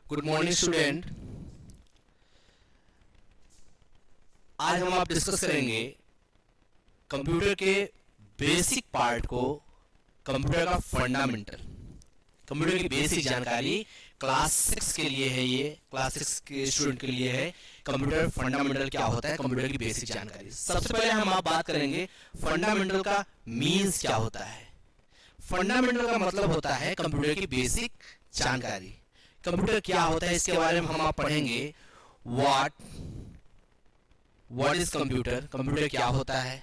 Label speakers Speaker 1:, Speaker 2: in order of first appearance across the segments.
Speaker 1: Good morning student. आज हम आप डिस्कस करेंगे कंप्यूटर के बेसिक पार्ट को, कंप्यूटर का फंडामेंटल, कंप्यूटर की बेसिक जानकारी क्लास 6 के लिए है। ये क्लास 6 के स्टूडेंट के लिए है। कंप्यूटर फंडामेंटल क्या होता है, कंप्यूटर की बेसिक जानकारी। सबसे पहले हम आप बात करेंगे फंडामेंटल का मीन्स क्या होता है। फंडामेंटल का मतलब होता है कंप्यूटर की बेसिक जानकारी। कंप्यूटर क्या होता है इसके बारे में हम आप पढ़ेंगे। व्हाट इज कंप्यूटर, कंप्यूटर क्या होता है।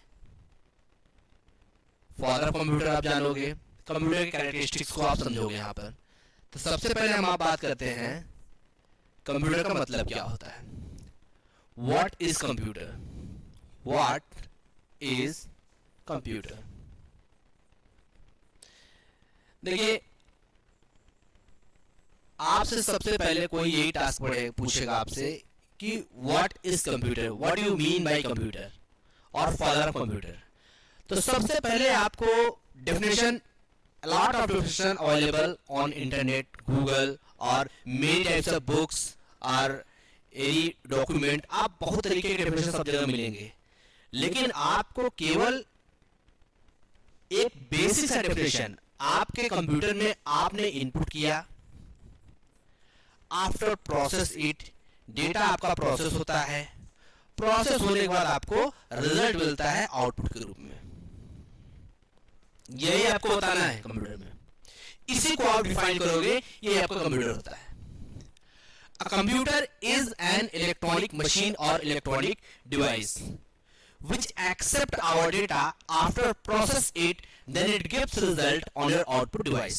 Speaker 1: फादर ऑफ कंप्यूटर आप जानोगे, कंप्यूटर के कैरेक्टरिस्टिक्स को आप समझोगे यहाँ पर। तो सबसे पहले हम आप बात करते हैं कंप्यूटर का मतलब क्या होता है। What is computer, what is computer. देखिए, आपसे सबसे पहले कोई यही टास्क पूछेगा आपसे कि what is computer, what do you mean by computer और फादर ऑफ कंप्यूटर। तो सबसे पहले आपको definition, lot of definition available on internet, Google और मेनी टाइप्स ऑफ बुक्स और एनी डॉक्यूमेंट, आप बहुत तरीके के डेफिनेशन सब जगह मिलेंगे। लेकिन आपको केवल एक बेसिक सा डेफिनेशन आपके कंप्यूटर में आपने इनपुट किया, आफ्टर प्रोसेस इट, डेटा आपका प्रोसेस होता है, प्रोसेस होने के बाद आपको रिजल्ट मिलता है आउटपुट के रूप में। यही आपको बताना है कंप्यूटर में, इसी को आप डिफाइन करोगे, ये आपका कंप्यूटर होता है। A computer is an electronic machine और electronic device which accept our data after process it, then it gives result on your output device.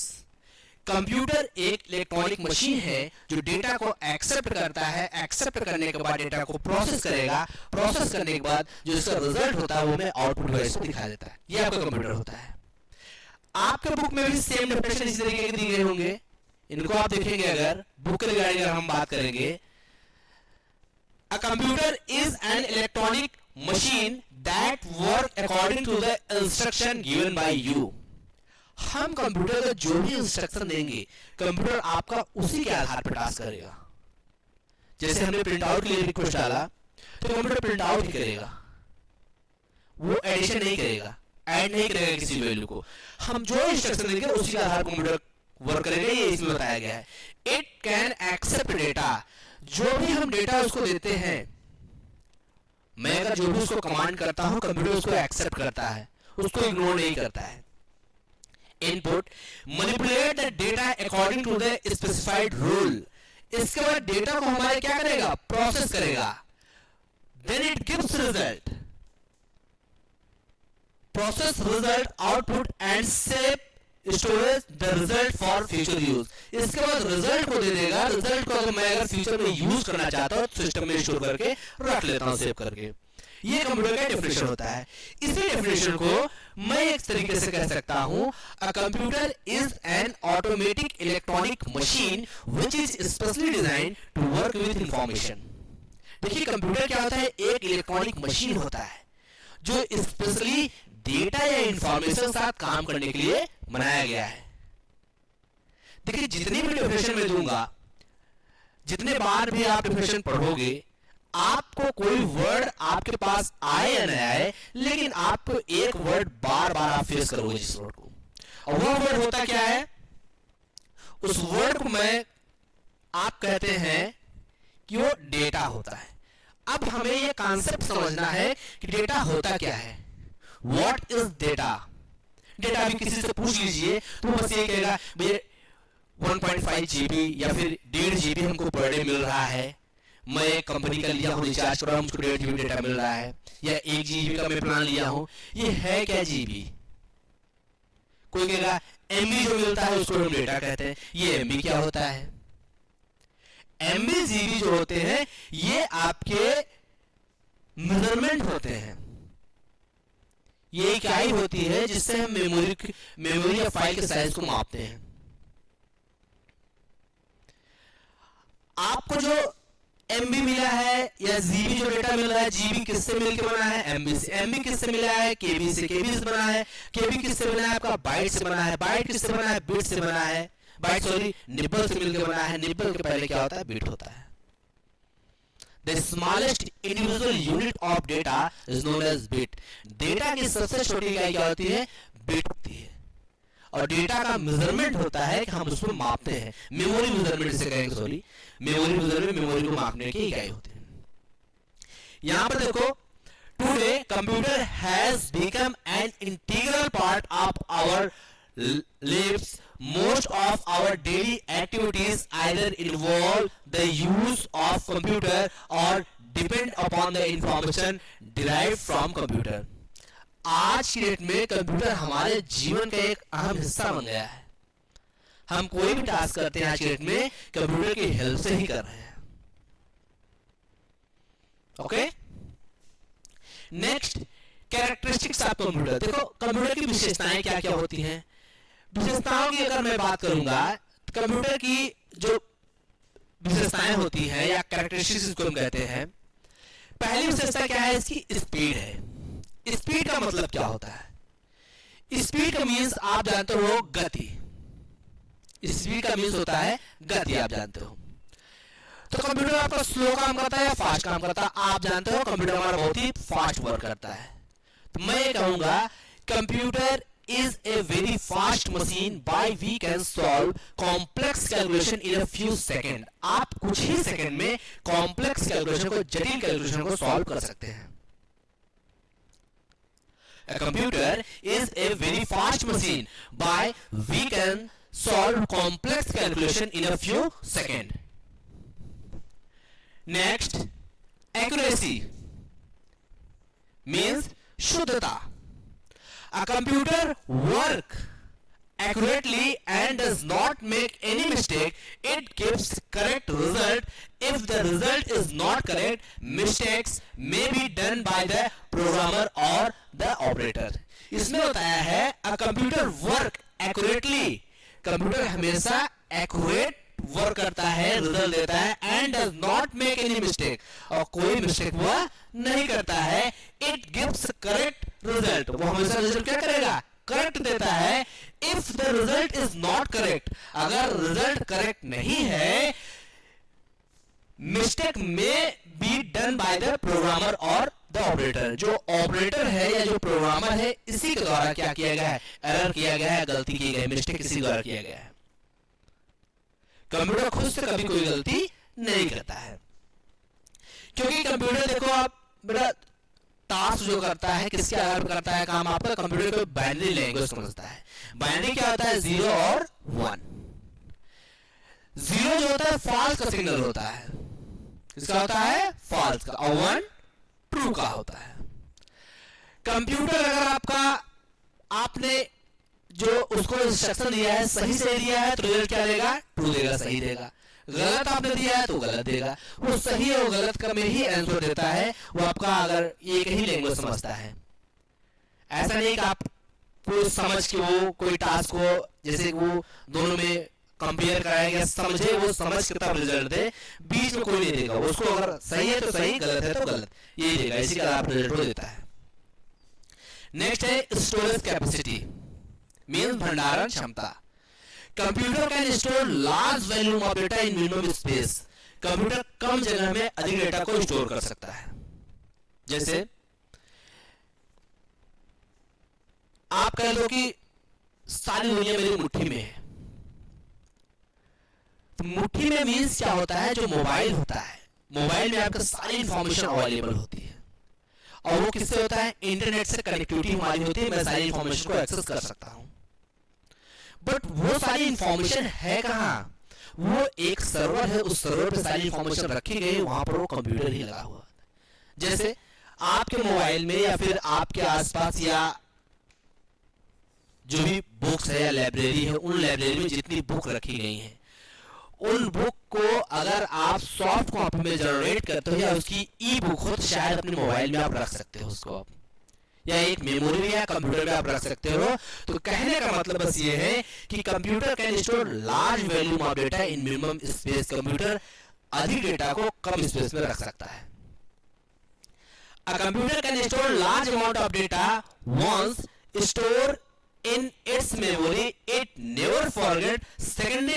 Speaker 1: Computer एक इलेक्ट्रॉनिक मशीन है जो डेटा को एक्सेप्ट करता है, एक्सेप्ट करने के बाद डेटा को प्रोसेस करेगा, प्रोसेस करने के बाद जो इसका रिजल्ट होता है वो हमें आउटपुट डिवाइस पे दिखा देता है। ये आपका कंप्यूटर होता है। आपके बुक में भी सेम डेफिनेशन इसी तरीके के दिए गए होंगे, इनको आप देखेंगे। अगर बुक के रिगार्डिंग अगर हम बात करेंगे, अ computer is an electronic machine that work according to the instruction given by you. हम कंप्यूटर का जो भी इंस्ट्रक्शन देंगे, कंप्यूटर आपका उसी के आधार पर टास्क करेगा। जैसे हमने प्रिंट आउट के लिए रिक्वेस्ट डाला तो कंप्यूटर प्रिंट आउट ही करेगा, वो एडिशन नहीं करेगा, ऐड नहीं करेगा किसी वैल्यू को। हम जो इंस्ट्रक्शन देंगे उसी के आधार पर कंप्यूटर वर्क करेगा। ये इसमें बताया गया है। इट कैन एक्सेप्ट डेटा, जो भी हम डेटा उसको देते हैं, मैं अगर जो भी उसको कमांड करता हूं, कंप्यूटर उसको एक्सेप्ट करता है, उसको इग्नोर नहीं करता है। Input, manipulate the data according to the specified rule. इसके बाद डेटा को हमारे क्या करेगा, प्रोसेस करेगा। Then it gives result, process result output and save storage the result for future use. इसके बाद रिजल्ट को दे देगा। रिजल्ट को मैं अगर फ्यूचर में यूज करना चाहता हूं तो सिस्टम में स्टोर करके रख लेता हूं, सेव करके। ये कंप्यूटर का डेफिनेशन होता है। इसी डेफिनेशन को मैं एक तरीके से कह सकता हूं, a computer is an automatic electronic machine which is specially designed to work with information. देखिए, कंप्यूटर क्या होता है, एक इलेक्ट्रॉनिक मशीन होता है जो स्पेशली डेटा या इंफॉर्मेशन साथ काम करने के लिए बनाया गया है। देखिए, जितनी भी डेफिनेशन मैं दूंगा, जितने बार भी आप डेफिनेशन पढ़ोगे, आपको कोई वर्ड आपके पास आए या न आए, लेकिन आपको एक वर्ड बार बार आप फेस करोगे जिस वर्ड को, और वो वर्ड होता क्या है, उस वर्ड को मैं आप कहते हैं कि वो डेटा होता है। अब हमें ये कॉन्सेप्ट समझना है कि डेटा होता क्या है। What is data. डेटा भी किसी से पूछ लीजिए तो बस ये कहेगा भैया 1.5 GB या फिर 1.5 GB हमको पर डे मिल रहा है, मैं एक कंपनी का लिया हूँ, रिचार्ज कर रहा हूँ, मुझको 1.5 GB डेटा मिल रहा है, या 1 GB का मैं प्लान लिया हूँ। ये है क्या GB? कोई कहेगा MB जो मिलता है उसको हम डेटा कहते हैं। ये MB क्या होता है? MB GB जो होते हैं ये आपके मेजरमेंट होते हैं। ये इकाई होती है जिससे हम मेमोरी या फाइल के साइज को मापते हैं। आपको जो MB मिला है या GB जो डेटा मिल रहा है, GB किससे मिलकर बना है, MB से। MB किससे मिला है, KB से। KB से बना है। KB किससे बना है, आपका बाइट से बना है। बाइट किससे बना है, बिट से बना है। बाइट सॉरी निबल से मिलकर बना है। निबल के पहले क्या होता है, बिट होता है। The smallest individual unit of data is known as bit. Data की सबसे छोटी इकाई क्या होती है, बिट होती है। और डेटा का मेजरमेंट होता है कि हम उसको मापते हैं, मेमोरी मेजरमेंट इसे कहेंगे, सॉरी मेमोरी मेजरमेंट, मेमोरी को मापने की इकाई होती है। यहां पर देखो, today computer has become an integral part of our lives. Most of our daily activities either involve the use of computer or depend upon the information derived from computer. आज की डेट में कंप्यूटर हमारे जीवन का एक अहम हिस्सा बन गया है। हम कोई भी टास्क करते हैं आज की डेट में कंप्यूटर की हेल्प से ही कर रहे हैं। Okay, next characteristics of computer. देखो कंप्यूटर की विशेषताएं क्या क्या होती हैं। विशेषताओं की अगर मैं बात करूंगा, कंप्यूटर की जो विशेषताएं होती हैं या कैरेक्टरिस्टिक्स इसको हम कहते हैं, पहली विशेषता क्या है, इसकी स्पीड है। स्पीड का मतलब क्या होता है, स्पीड का मीन्स आप जानते हो गति। स्पीड का मीन्स होता है गति, आप जानते हो। तो कंप्यूटर आपका स्लो काम करता है या फास्ट काम करता है, आप जानते हो कंप्यूटर हमारा बहुत ही फास्ट वर्क करता है। तो मैं ये कहूंगा computer is a very fast machine by we can solve complex calculation in a few seconds. आप कुछ ही सेकंड में कॉम्प्लेक्स कैलकुलेशन को, जटिल कैलकुलेशन को सॉल्व कर सकते हैं। A computer is a very fast machine by we can solve complex calculation in a few seconds. Next, accuracy means शुद्धता। A computer work accurately and does not make any mistake. It gives correct result. If the result is not correct, mistakes may be done by the programmer or the operator. इसमें बताया है a computer work accurately. Computer हमेशा accurate work करता है, result देता है, and does not make any mistake, और कोई मिस्टेक वह नहीं करता है। इट गिव्स करेक्ट रिजल्ट, वो हमेशा रिजल्ट क्या करेगा, करेक्ट देता है। If the result is not correct, अगर रिजल्ट करेक्ट नहीं है, मिस्टेक में be done by the programmer और द ऑपरेटर। जो ऑपरेटर है या जो प्रोग्रामर है, इसी के द्वारा क्या किया गया है, एरर किया गया है, गलती की गई, मिस्टेक इसी द्वारा किया गया है। कंप्यूटर खुद से कभी कोई गलती नहीं करता है, क्योंकि कंप्यूटर देखो आप बेटा टास्क जो करता है किसके आधार पर करता है काम, आपका कंप्यूटर को बाइनरी लैंग्वेज समझता है। बाइनरी क्या होता है, 0 और 1। 0 जो होता है फॉल्स का सिग्नल होता है, किसका होता है, फॉल्स का, और 1 ट्रू का होता है। कंप्यूटर अगर आपका आपने जो उसको इंस्ट्रक्शन दिया है सही से दिया है तो रिजल्ट क्या देगा, ट्रू देगा, सही देगा। गलत आपने दिया है तो गलत देगा। वो सही और गलत का में ही आंसर देता है, वो आपका अगर एक ही लैंग्वेज समझता है। ऐसा नहीं कि आप कोई समझ के वो कोई टास्क को जैसे वो दोनों में कंपेयर कराएगा, समझे, वो समझ के तब रिजल्ट दे, बीच में कोई नहीं देगा। उसको अगर सही है तो सही, गलत है तो गलत, यही देगा, इसी का आप रिजल्ट देता है। नेक्स्ट है स्टोरेज कैपेसिटी मीन्स भंडारण क्षमता। Computer can store large volume of data in minimum space. Computer कम जगह में अधिक डेटा को स्टोर कर सकता है। जैसे आप कह लो कि सारी दुनिया मेरी मुट्ठी में है, तो मुट्ठी में मीन्स क्या होता है, जो मोबाइल होता है, मोबाइल में आपका सारी इंफॉर्मेशन अवेलेबल होती है, और वो किससे होता है, इंटरनेट से कनेक्टिविटी हमारी होती है, मैं सारी इंफॉर्मेशन को एक्सेस कर सकता हूं। बट वो सारी इंफॉर्मेशन है कहां, वो एक सर्वर है, उस सर्वर पे सारी इंफॉर्मेशन रखी गई, वहां पर वो कंप्यूटर ही लगा हुआ है। जैसे आपके मोबाइल में या फिर आपके आसपास या जो भी बुक्स है या लाइब्रेरी है, उन लाइब्रेरी में जितनी बुक रखी गई हैं, उन बुक को अगर आप सॉफ्ट कॉपी में जनरेट करते हो या उसकी ई बुक हो, तो शायद अपने मोबाइल में आप रख सकते हो उसको, आप या एक मेमोरी में या कंप्यूटर में आप रख सकते हो। तो कहने का मतलब बस ये है कि computer can store large volume of data in minimum space. Computer अधिक डेटा को कम स्पेस में रख सकता है। A computer can store large amount of data once stored in its memory. It never forget secondary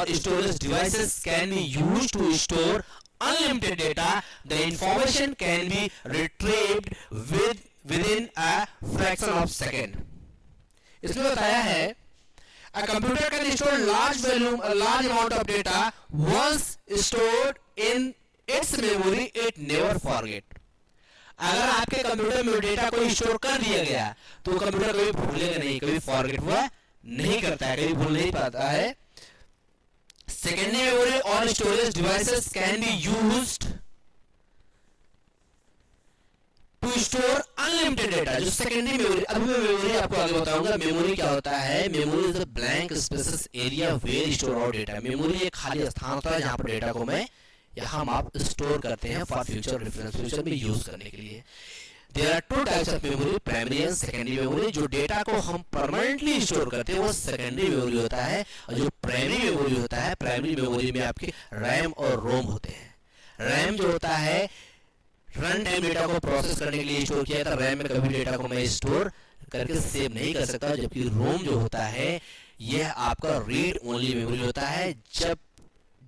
Speaker 1: or storage devices can be used to store unlimited data. The information can be retrieved within a fraction of second. इसमें बताया है a computer can store a large amount of data once stored in its memory. It never forget. अगर आपके computer में data को store कर दिया गया तो कंप्यूटर कभी भूलेगा नहीं, कभी फॉरगेट हुआ नहीं करता है, कभी भूल नहीं पाता है. सेकेंडरी मेमोरी और storage devices can be used to store unlimited data. जो सेकेंडरी मेमोरी, अभी मैं मेमोरी आपको आगे बताऊंगा. मेमोरी क्या होता है? Memory is a blank spaces area where store our data. Memory एक खाली स्थान होता है जहां पर डेटा को मैं यहाँ आप स्टोर करते हैं फॉर फ्यूचर रेफरेंस, फ्यूचर में यूज करने के लिए. There are two types of memory, primary and secondary memory. जो डेटा को हम परमानेंटली स्टोर करते हैं वो सेकेंडरी मेमोरी होता है, और जो प्राइमरी मेमोरी होता है, प्राइमरी मेमोरी में आपके रैम और रोम होते हैं. रैम जो होता है रन टाइम डेटा को प्रोसेस करने के लिए स्टोर किया जाता है. रैम में कभी डेटा को मैं स्टोर करके सेव नहीं कर सकता. जबकि रोम जो होता है यह आपका रीड ओनली मेमोरी होता है. जब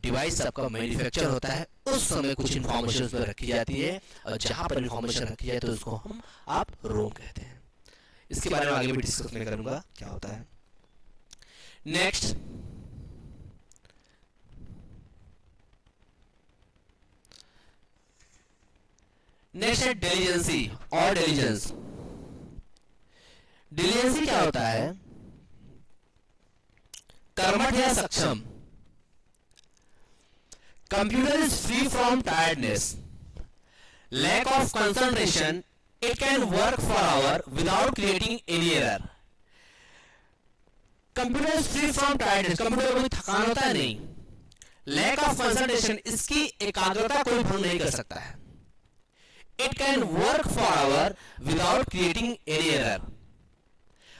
Speaker 1: डिवाइस आपका मैन्युफैक्चर होता है उस समय कुछ इंफॉर्मेशन उसमें रखी जाती है, और जहां पर इंफॉर्मेशन रखी जाए तो उसको हम आप रोम कहते हैं. इसके बारे में आगे भी डिस्कस नहीं करूंगा क्या होता है. नेक्स्ट है डिलीजेंसी और डिलीजेंस. डिलीजेंसी क्या होता है? कर्मठ या सक्षम. Computer is free from tiredness, lack of concentration. It can work for hours without creating any error. Computer is free from tiredness. Computer को कोई थकान होता है नहीं. Lack of concentration, इसकी एकाग्रता कोई भंग नहीं कर सकता है. It can work for hours without creating any error.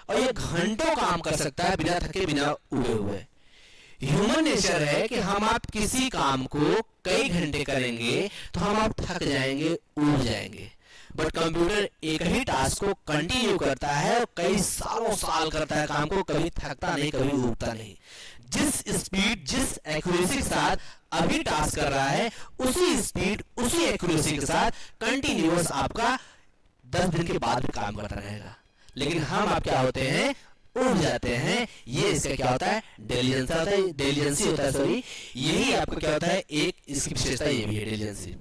Speaker 1: और ये घंटों काम कर सकता है बिना थके, बिना उबे हुए. ह्यूमन नेचर है कि हम आप किसी काम को कई घंटे करेंगे तो हम आप थक जाएंगे, उब जाएंगे. बट कंप्यूटर एक ही टास्क को कंटिन्यू करता है और कई सालों साल करता है काम को, कभी थकता नहीं, कभी उबता नहीं. जिस स्पीड, जिस एक्यूरेसी के साथ अभी टास्क कर रहा है उसी स्पीड, उसी एक्यूरेसी के साथ कंटिन्यूअस आपका 10 दिन के बाद भी काम करता रहेगा. लेकिन हम आप क्या होते हैं? उड़ जाते हैं. ये इसका क्या होता है? डिलीजेंस होता है, डिलीजेंसी होता है. सॉरी, यही आपका क्या होता है? एक इसकी विशेषता ये भी है, डिलीजेंसी.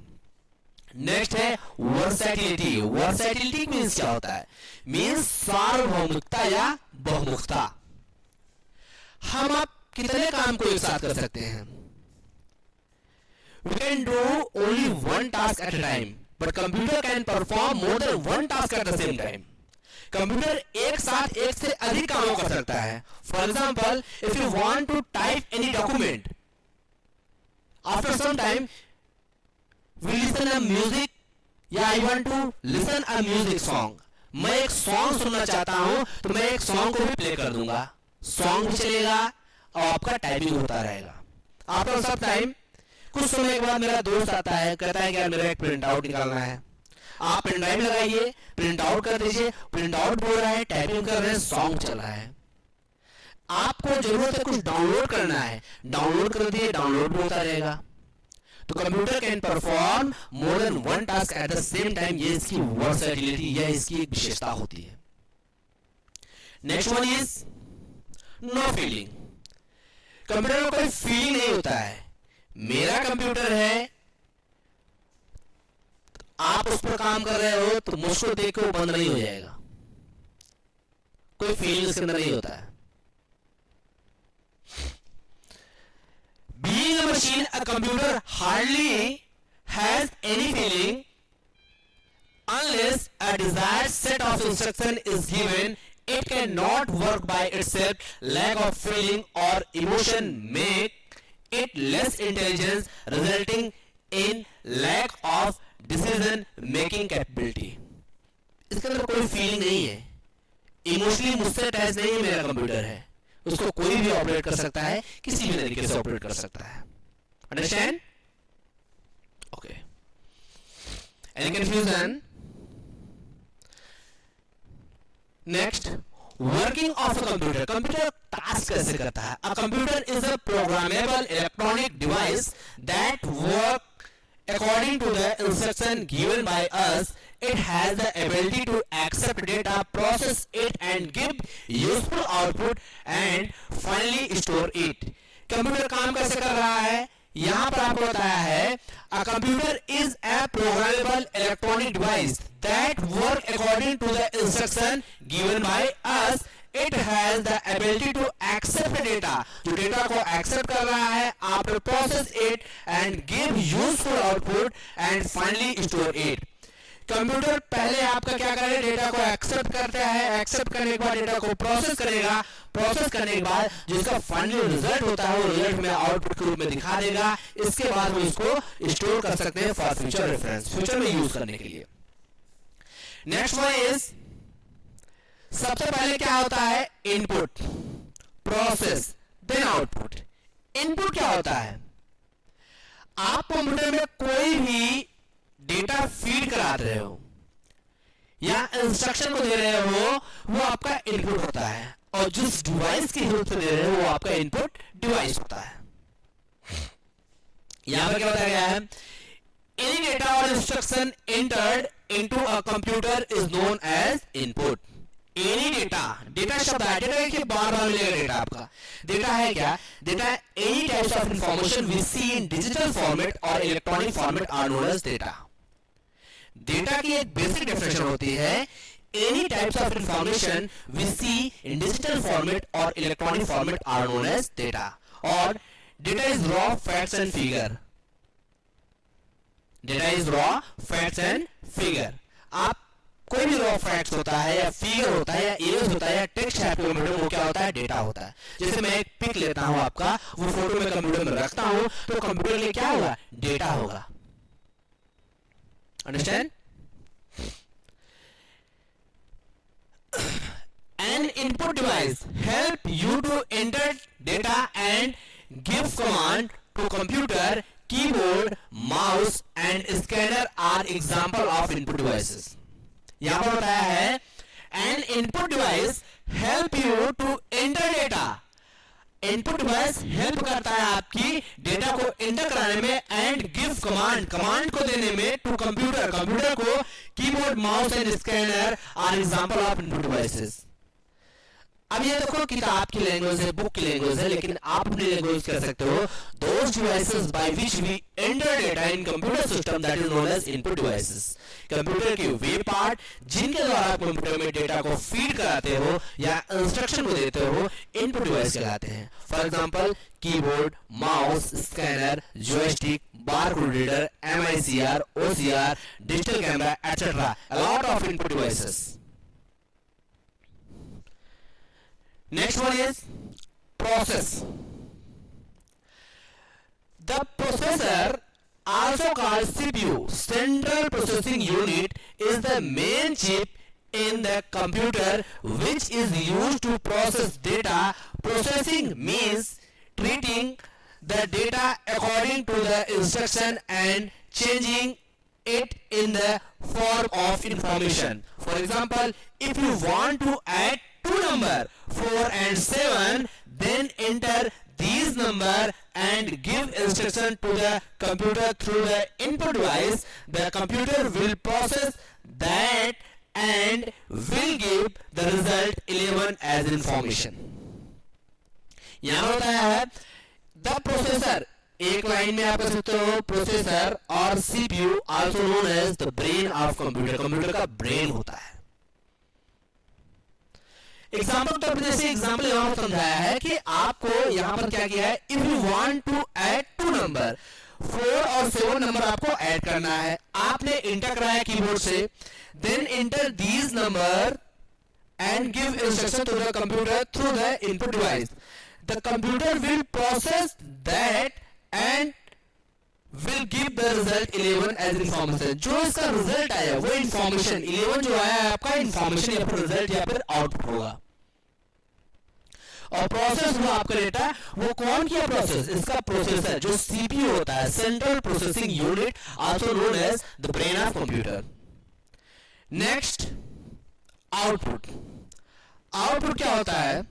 Speaker 1: नेक्स्ट है वर्सैटिलिटी. वर्सैटिलिटी मींस क्या होता है? मींस सार्वभौमिकता या बहुमुखता. हम आप कितने काम को एक साथ कर सकते हैं? We can do only one task at a time, but computer can perform more than one task at the same time. Computer एक साथ एक से अधिक कामों कर सकता है. For example, if you want to type any document, after some time we listen a music, या I want to listen a music song. मैं एक सॉन्ग सुनना चाहता हूं तो मैं एक सॉन्ग को भी प्ले कर दूंगा, सॉन्ग भी चलेगा और आपका टाइपिंग होता रहेगा. आफ्टर सम टाइम, कुछ समय के बाद मेरा दोस्त आता है, कहता है कि यार मेरा एक प्रिंट आउट निकालना है. आप पेन ड्राइव लगाइए, प्रिंट आउट कर दीजिए. प्रिंट आउट बोल रहा है, टाइपिंग कर रहे हैं, सॉन्ग चल रहा है. आपको जरूरत है कुछ डाउनलोड करना है, डाउनलोड कर दिए, डाउनलोड भी होता रहेगा. तो computer can perform more than one task at the same time. ये इसकी वर्सैटिलिटी, यह इसकी एक विशेषता होती है. Next one is no feeling. Computer में कोई फीलिंग नहीं होता है. मेरा कंप्यूटर है, आप उस पर काम कर रहे हो तो मुझको देख के वो बंद नहीं हो जाएगा. कोई फीलिंग इसके अंदर नहीं होता है. Being a machine, a computer hardly has any feeling unless a desired set of instruction is given. It cannot work by itself. Lack of feeling or emotion make it less intelligent, resulting in lack of decision making capability. इसके अंदर कोई feeling नहीं है, emotionally मुझसे attach नहीं है. मेरा computer है, उसको कोई भी ऑपरेट कर सकता है, किसी भी तरीके से ऑपरेट कर सकता है. Understand? Okay. Any confusion? Next, working of a computer, computer task कैसे करता है. A computer is a programmable electronic device that work according to the instruction given by us. It has the ability to accept data, process it and give useful output and finally store it. Computer काम कैसे कर रहा है, यहां पर आपको बताया है a computer is a programmable electronic device that work according to the instruction given by us. It has the ability to accept data, जो डेटा को एक्सेप्ट कर रहा है, after process it and give useful output and finally store it. Computer पहले आपका क्या करेगा, data को एक्सेप्ट करता है, एक्सेप्ट करने के बाद डेटा को प्रोसेस करेगा, प्रोसेस करने के बाद जिसका फाइनल रिजल्ट होता है वो रिजल्ट में आउटपुट के रूप में दिखा देगा. इसके बाद हम इसको स्टोर कर सकते हैं फॉर फ्यूचर रेफरेंस, फ्यूचर में यूज करने के लिए. नेक्स्ट वन इज, सबसे पहले क्या होता है, input, process, then output. Input क्या होता है, आप कंप्यूटर में कोई भी डेटा फीड करा रहे हो या इंस्ट्रक्शन को दे रहे हो, वो आपका इनपुट होता है, और जिस डिवाइस की हेल्प से दे रहे हो वो आपका इनपुट डिवाइस होता है. यहां पर क्या बताया गया है, एनी डेटा और instruction entered into a computer is known as input. Any data, data शब्द है, डेटा के बार बार मिलेगा डेटा आपका. डेटा है क्या, data any types of information we see in digital format और electronic format are known as data. Data की एक बेसिक डेफिनेशन होती है, any types of information we see in digital format और electronic format are known as data. और data is raw facts and figure. Data is raw facts and figure. आप कोई भी raw facts होता है या फिगर होता है या इमेज होता है या टेक्स्ट है आपके कंप्यूटर में, वो क्या होता है, डेटा होता है. जैसे मैं एक पिक लेता हूं आपका, वो फोटो में कंप्यूटर में रखता हूं, तो कंप्यूटर के क्या होगा, डेटा होगा. Understand. An input device help you to enter data and give command to computer. Keyboard, mouse and scanner are example of input devices. यहां पर बताया है, an input device help you to enter data. Input device help करता है आपकी data को enter कराने में, एंड गिव कमांड, कमांड को देने में, टू कंप्यूटर, कंप्यूटर को. Keyboard, mouse and scanner are example of input devices. अब ये देखो किताब की लैंग्वेज है, बुक की लैंग्वेज है, लेकिन आप अपनी लैंग्वेज कर सकते हो. Those devices by which we enter data in computer system that is known as input devices. Computer के वे पार्ट जिनके द्वारा आप कंप्यूटर में डेटा को फीड कराते हो या इंस्ट्रक्शन को देते हो, इनपुट डिवाइस कहलाते हैं. For example keyboard, mouse, scanner, joystick, barcode reader, MICR, OCR, digital camera etcetera. A lot of input devices. Next one is process. The processor, also called CPU, Central Processing Unit, is the main chip in the computer which is used to process data. Processing means treating the data according to the instruction and changing it in the form of information. For example, if you want to add two number 4 and 7, then enter these number and give instruction to the computer through the input device. The computer will process that and will give the result 11 as information. यहां बताया है the processor, एक line में आप कह सकते हो processor और CPU also known as the brain of computer. Computer का ब्रेन होता है. एग्जाम्पल तौर पर जैसे एग्जाम्पल यहां पर समझाया है कि आपको यहां पर क्या किया है, if you want to add two number, 4 और 7 नंबर आपको ऐड करना है. आपने इंटर कराया कीबोर्ड से, then enter these number and give instruction to the computer through the input device. The computer will process that and will give the result 11 as information. जो इसका result आया वो इंफॉर्मेशन 11 जो आया है आपका इंफॉर्मेशन या फिर रिजल्ट या फिर आउटपुट होगा. और प्रोसेस हुआ आपका डेटा, वो कौन किया प्रोसेस, इसका प्रोसेसर जो CPU होता है, central processing unit, also known as the brain of computer. Next, output. Output क्या होता है?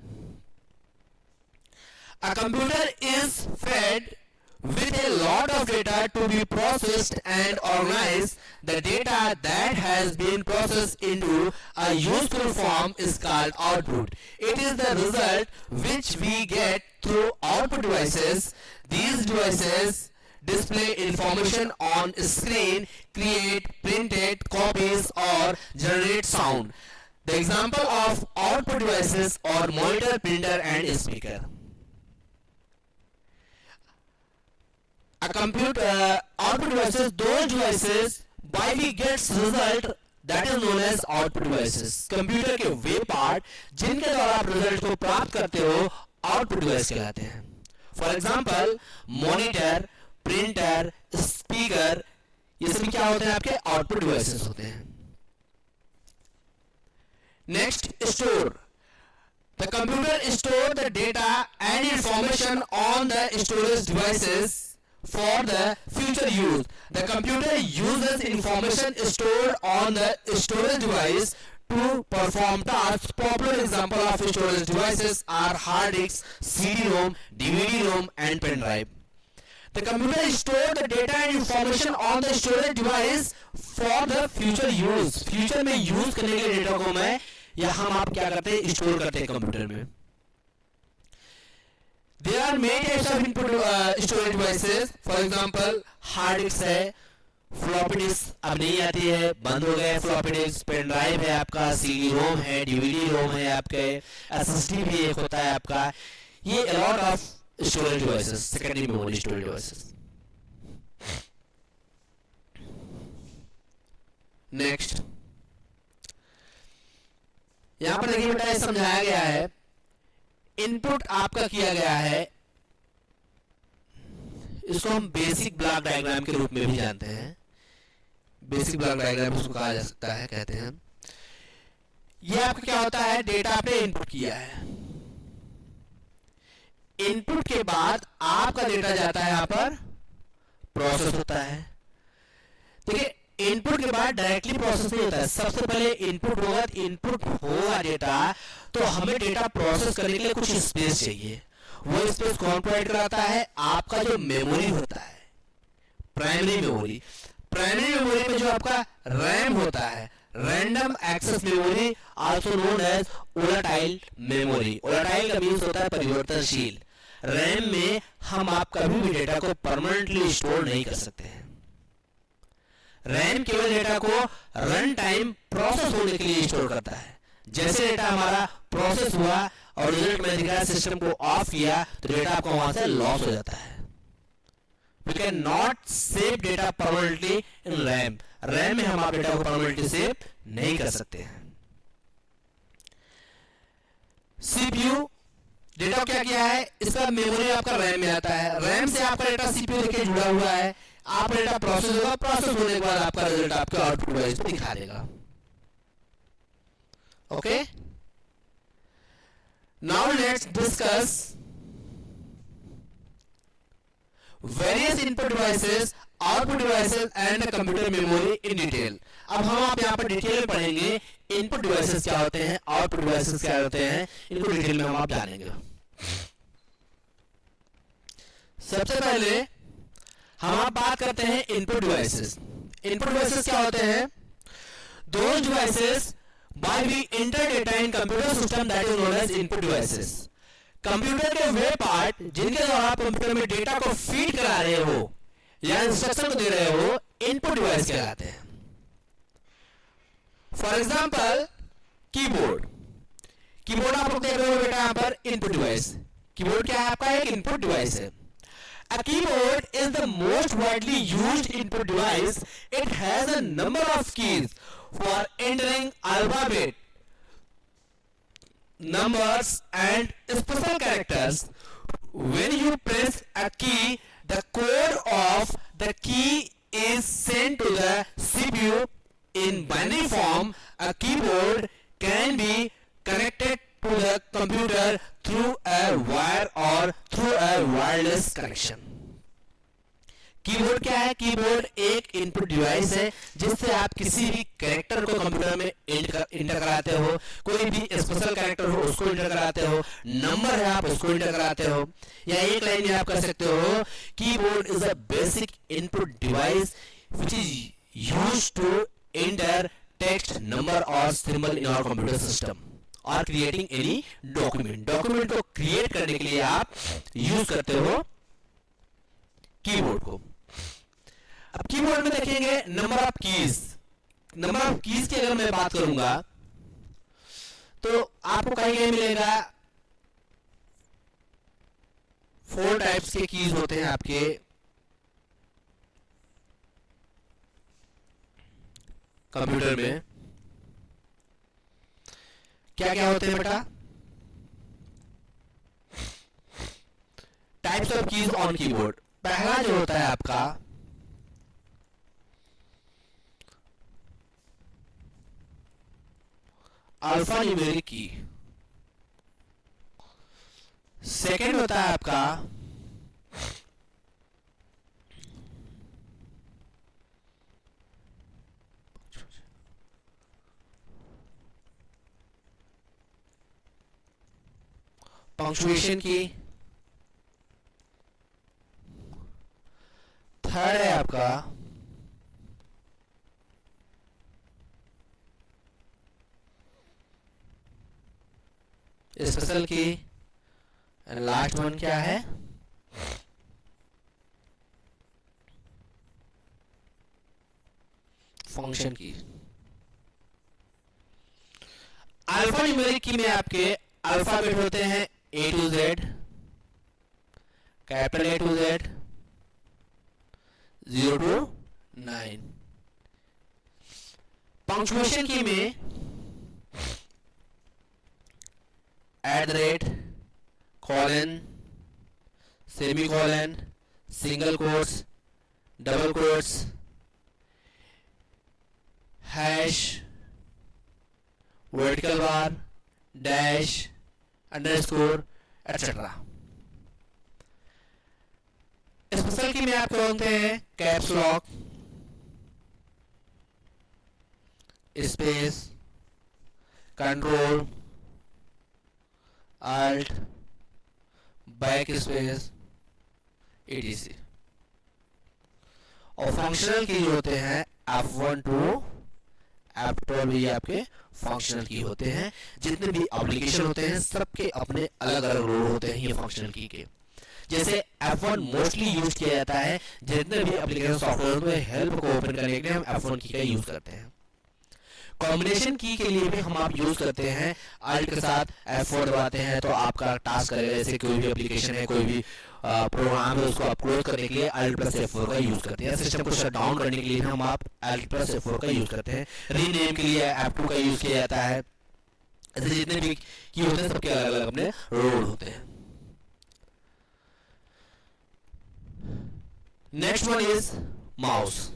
Speaker 1: A computer is fed with a lot of data to be processed and organized. The data that has been processed into a useful form is called output. It is the result which we get through output devices. These devices display information on screen, create printed copies or generate sound. The example of output devices are monitor, printer and speaker. A computer output devices, those devices by we gets result that is known as output devices. Computer के वे part जिनके द्वारा आप result को प्राप्त करते हो output device कहलाते हैं. For example monitor, printer, speaker, ये सभी क्या होते हैं? आपके आउटपुट डिवाइसेस होते हैं. Next, store. The computer store the data and information on the storage devices for the future use. The computer uses information stored on the storage device to perform tasks. Popular example of storage devices are hard disks, CD-ROM, DVD-ROM and pen drive. The computer store the data and information on the storage device for the future use. Future में use करने के data को मैं या हम आप क्या करते हैं? स्टोर करते हैं कंप्यूटर में. There are many types of input storage devices. For example, hard disk है, floppy disk अब नहीं आती है, बंद हो गए floppy disk, पेन ड्राइव है आपका, CD-ROM है, DVD-ROM है आपके, SSD भी एक होता है आपका. ये a lot of storage devices, secondary memory storage devices. Next, यहाँ पर देखिए बेटा समझाया गया है. इनपुट आपका किया गया है, इसको हम बेसिक ब्लॉक डायग्राम के रूप में भी जानते हैं. बेसिक ब्लॉक डायग्राम इसको कहा जा सकता है, कहते हैं. ये आपका क्या होता है? डेटा आपने इनपुट किया है. इनपुट के बाद आपका डेटा जाता है यहां पर प्रोसेस होता है. देखिए इनपुट के बाद डायरेक्टली प्रोसेस नहीं होता है. सबसे पहले इनपुट होगा, इनपुट होगा डेटा, तो हमें डेटा प्रोसेस करने के लिए कुछ स्पेस चाहिए. वो स्पेस कौन प्रोवाइड कराता है? आपका जो मेमोरी होता है, प्राइमरी मेमोरी. प्राइमरी मेमोरी में जो आपका रैम होता है, random access memory, also known as volatile memory. Volatile का मींस होता है परिवर्तनशील. रैम में हम आप कभी भी डेटा को परमानेंटली स्टोर नहीं कर सकते हैं. रैम केवल डेटा को रन टाइम प्रोसेस होने के लिए स्टोर करता है. जैसे डेटा हमारा प्रोसेस हुआ और रिजल्ट में दिखाया, सिस्टम को ऑफ किया, तो डेटा आपका वहां से लॉस हो जाता है. We can not save data permanently in RAM. RAM में हम आप डेटा को परमानेंटली सेव नहीं कर सकते हैं. सीपीयू डेटा क्या किया है? इसका मेमोरी आपका रैम में आता है. रैम से आपका डेटा सीपीयू लेके जुड़ा हुआ है. आप डेटा प्रोसेस होगा, प्रोसेस होने के बाद आपका रिजल्ट आपके आउटपुट डिवाइस पे दिखा देगा. Okay, now let's discuss various input devices, output devices and computer memory in detail. अब हम आप यहां पर डिटेल में पढ़ेंगे इनपुट डिवाइसेस क्या होते हैं, आउटपुट डिवाइसेस क्या होते हैं, इनको डिटेल में हम आप जानेंगे. सबसे पहले हम आप बात करते हैं इनपुट डिवाइसेस. इनपुट डिवाइसेस क्या होते हैं? Those devices by we enter data in computer system that is known as input devices. Computer के वे पार्ट जिनके द्वारा आप कंप्यूटर में डेटा को फीड करा रहे हो या इंस्ट्रक्शन को दे रहे हो, इनपुट डिवाइस कहलाते हैं. For example keyboard. कीबोर्ड आप लोग देख रहे हो बेटा यहां पर इनपुट डिवाइस. कीबोर्ड क्या है? आपका एक इनपुट डिवाइस है. A keyboard is the most widely used input device. It has a number of keys for entering alphabet, numbers and special characters. When you press a key, the code of the key is sent to the CPU in binary form. A keyboard can be connected to the computer through a wire or through a wireless connection. Keyboard क्या है? Keyboard एक input device है जिससे आप किसी भी character को computer में इंटर कराते हो, कोई भी स्पेशल कैरेक्टर हो उसको इंटर कराते हो, नंबर है आप उसको इंटर कराते हो, या एक लाइन में आप कर सकते हो keyboard is a basic input device which is used to enter text, number or symbol in our computer system or creating any document. Document को क्रिएट करने के लिए आप यूज करते हो कीबोर्ड को. अब कीबोर्ड में देखेंगे number of keys. Number of keys की अगर मैं बात करूंगा तो आपको कहीं मिलेगा 4 टाइप्स के कीज होते हैं आपके कंप्यूटर में. क्या क्या होते हैं बेटा? Types of keys on keyboard. पहला जो होता है आपका अल्फा न्यूमेरिक की. सेकंड होता है आपका पंक्चुएशन की. थर्ड है आपका स्पेशल की. एंड लास्ट वन क्या है? फंक्शन की. अल्फा न्यूमेरिक की में आपके अल्फाबेट होते हैं A to Z, capital A to Z, 0 to 9. Punctuation key में @ colon, semicolon, single quotes, double quotes, hash, vertical bar, dash, underscore etcetera. Special key में आपके होते हैं caps lock, space, control, alt, back space, etc. और functional key होते हैं F1 to F12 भी आपके फंक्शनल की होते हैं. जितने भी एप्लीकेशन होते हैं सबके अपने अलग अलग रोल होते हैं ये फंक्शनल की के. जैसे F1 मोस्टली यूज किया जाता है जितने भी एप्लीकेशन सॉफ्टवेयर होते हैं हेल्प को ओपन करने के लिए हम F1 की का यूज करते हैं. कॉम्बिनेशन की के लिए भी हम आप यूज करते हैं अल्ट के साथ F4 दबाते हैं तो आपका टास्क करेगा. जैसे कोई भी एप्लीकेशन है, कोई भी प्रोग्राम है, उसको अपलोड करने के लिए अल्ट प्लस F4 का यूज करते हैं. सिस्टम को शट डाउन करने के लिए हम आप अल्ट प्लस F4 का यूज करते हैं. रीनेम के लिए F2 का यूज किया जाता है. ऐसे जितने भी की होते हैं सबके अलग अलग अपने रोल होते हैं. Next one is mouse.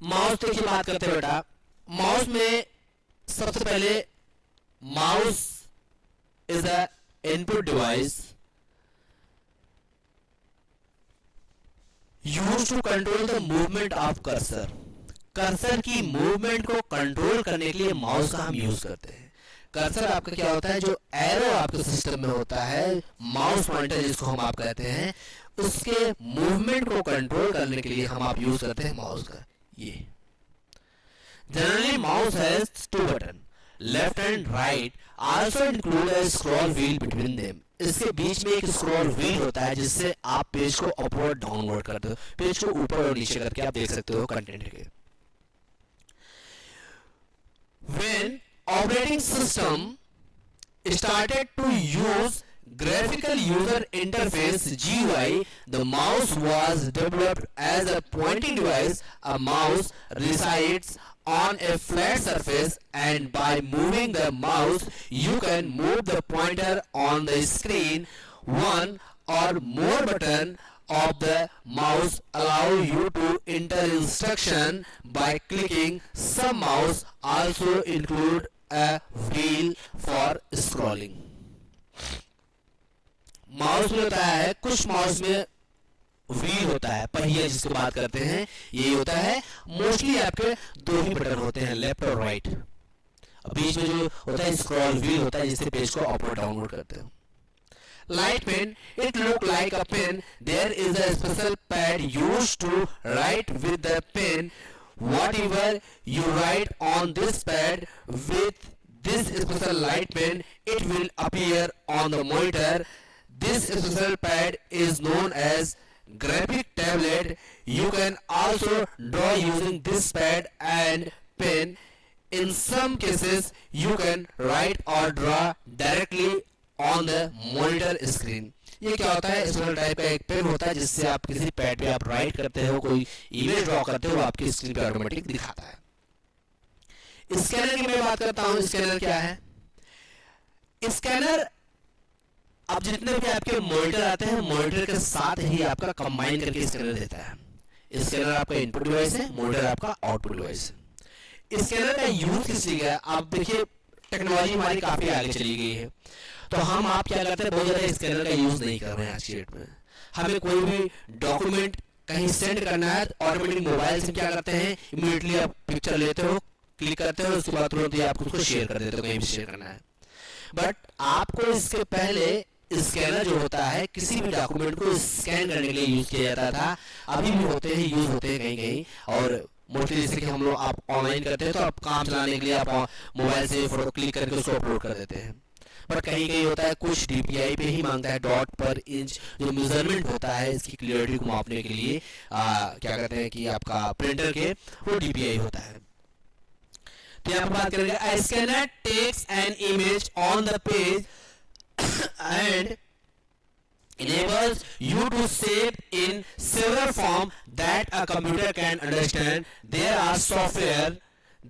Speaker 1: Mouse की बात करते हैं बेटा. माउस में सबसे पहले mouse is a input device used to control the movement of cursor. Cursor की मूवमेंट को कंट्रोल करने के लिए माउस का हम यूज करते हैं. कर्सर आपका क्या होता है? जो एरो आपके सिस्टम में होता है, माउस पॉइंटर जिसको हम आप कहते हैं, उसके मूवमेंट को कंट्रोल करने के लिए हम आप यूज करते हैं माउस का. ये generally mouse has 2 button, left and right, also include a scroll wheel between them. इसके बीच में एक स्क्रॉल व्हील होता है जिससे आप पेज को अपवर्ड डाउनवर्ड करते हो. पेज को ऊपर और नीचे करके आप देख सकते हो कंटेंट के. When operating system started to use graphical user interface GUI, the mouse was developed as a pointing device. A mouse resides on a flat surface and by moving the mouse you can move the pointer on the screen. One or more button of the mouse allow you to enter instruction by clicking. Some mouse also include a wheel for scrolling. Mouse में होता है, कुछ mouse में wheel होता है, पहिया जिसको बात करते हैं, ये होता है। मोस्टली आपके दो ही बटन होते हैं, लेफ्ट और राइट। बीच में जो होता है स्क्रॉल व्हील होता है, जिससे पेज को अप और डाउनलोड करते हैं। Light pen, it look like a pen. There is a special pad used to write with the pen. Whatever you write on this pad with this special light pen, it will appear on the monitor. This special pad is known as graphic tablet. You can also draw using this pad and pen. In some cases, you can write or draw directly on the monitor screen. ये क्या होता है, special type का एक pen होता है जिससे आप किसी पैड पे आप राइट करते हो, कोई इमेज ड्रॉ करते हो, आपकी स्क्रीन पे ऑटोमेटिक दिखाता है। स्कैनर की मैं बात करता हूं। स्कैनर क्या है? स्कैनर अब जितने भी आपके मॉनिटर आते हैं, मॉनिटर के साथ ही आपका कंबाइन करके स्कैनर देता है। स्कैनर आपका इनपुट डिवाइस है, मॉनिटर आपका आउटपुट डिवाइस है। स्कैनर का यूज किस लिए है? आप देखिए टेक्नोलॉजी हमारी काफी आगे चली गई है, तो हम आप क्या करते हैं, बहुत ज़्यादा स्कैनर का यूज़ नहीं कर रहे हैं आज की डेट में। हमें कोई भी डॉक्यूमेंट कहीं सेंड करना है, ऑटोमेटिक मोबाइल से क्या करते हैं, इमीडिएटली आप पिक्चर लेते हो, क्लिक करते हो, उसके बाद तुरंत ही आप उसको शेयर कर देते हो कहीं भी शेयर करना है। बट आपको इसके पहले स्कैनर जो होता है, किसी भी डॉक्यूमेंट को स्कैन करने के लिए यूज़ किया जाता था, अभी भी होते हैं, यूज़ होते हैं कहीं कहीं। और मोस्टली जैसे कि हम लोग आप ऑनलाइन करते हैं, तो आप काम चलाने के लिए आप मोबाइल से फोटो क्लिक करके उसको अपलोड कर देते हैं। पर कहीं कहीं होता है कुछ DPI पे ही मांगता है, डॉट पर इंच जो मेजरमेंट होता है इसकी क्लियरिटी को मापने के लिए क्या कहते हैं कि आपका प्रिंटर के वो DPI होता है। तो यहाँ पर बात करेंगे, a scanner takes an image on the page and enables you to save in several forms that a computer can understand. There are software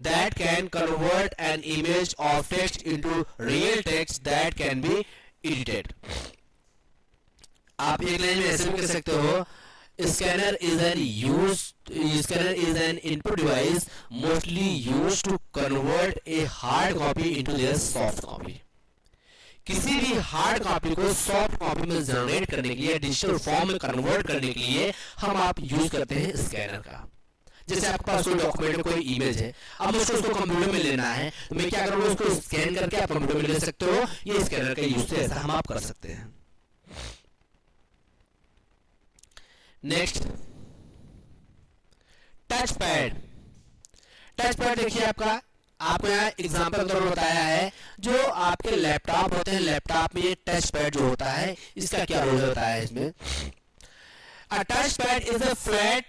Speaker 1: that can convert an image of text into real text that can be edited. आप एक line में ऐसे भी कह सकते हो, scanner is an input device mostly used to convert a hard copy into their soft copy. किसी भी हार्ड कॉपी को सॉफ्ट कॉपी में जनरेट करने के लिए, डिजिटल फॉर्म में कन्वर्ट करने के लिए हम आप यूज करते हैं स्कैनर का। जैसे आपके पास कोई डॉक्यूमेंट में कोई इमेज है, अब मुझको उसको कंप्यूटर में लेना है, तो मैं क्या करूंगा, उसको स्कैन करके आप कंप्यूटर में ले सकते हो। ये स्कैनर का यूज से ऐसा हम आप कर सकते हैं। Next, touch pad. Touch pad देखिए आपको यहाँ एग्जाम्पल के तौर पर बताया है, जो आपके लैपटॉप होते हैं, लैपटॉप में ये टच पैड जो होता है इसका क्या रोल होता है इसमें। अ touch pad is a flat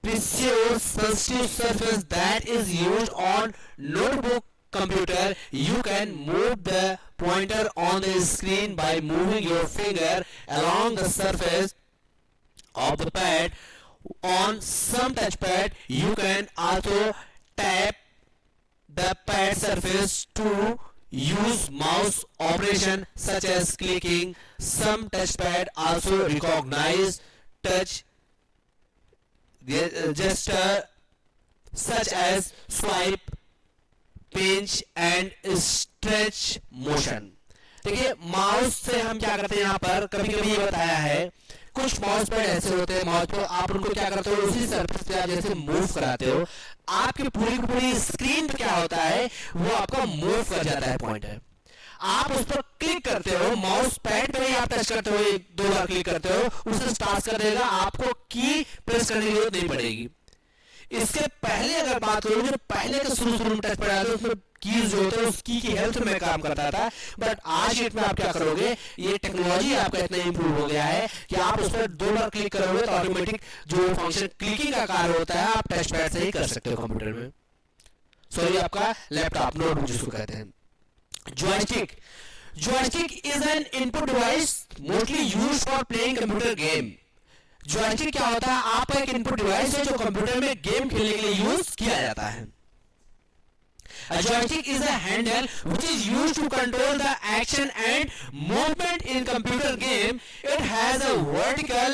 Speaker 1: precious sensitive surface that is used on notebook computer. You can move the pointer on the screen by moving your finger along the surface of the pad. On some touchpad, you can also tap the pad surface to use mouse operation such as clicking. Some touchpad also recognize touch gesture such as swipe, pinch and stretch motion. देखिए mouse से हम क्या करते हैं, यहाँ पर कभी कभी ये बताया है, कुछ माउस पैड ऐसे होते हैं, माउस पर आप उनको क्या करते हो, उसी सरफेस पे आप जैसे मूव कराते हो, आपकी पूरी की पूरी स्क्रीन पे क्या होता है, वो आपका मूव कर जाता है पॉइंटर। आप उस पर क्लिक करते हो, माउस पैड पे ही आप टच करते हो, एक दो बार क्लिक करते हो, उसे स्टार्ट कर देगा, आपको की प्रेस करने की जरूरत नहीं पड़ेगी। इससे पहले अगर बात करूं, जो पहले के शुरू में टच पैड आया था, उसमें कीज जो होते हैं उस की हेल्प में काम करता था। बट आज डेट में आप क्या करोगे, ये टेक्नोलॉजी आपका इतना इंप्रूव हो गया है कि आप उस पर दो बार क्लिक करोगे तो ऑटोमेटिक जो फंक्शन क्लिकिंग का कार्य होता है आप टच पैड से ही कर सकते हो कंप्यूटर में। सॉरी, आपका लैपटॉप, नोटबुक जिसको कहते हैं। Joystick is an input device mostly used for playing computer game. Joystick क्या होता है, आपका एक इनपुट डिवाइस है जो कंप्यूटर में गेम खेलने के लिए यूज किया जाता है। A joystick is a handle which is used to control the action and movement in computer game. It has a vertical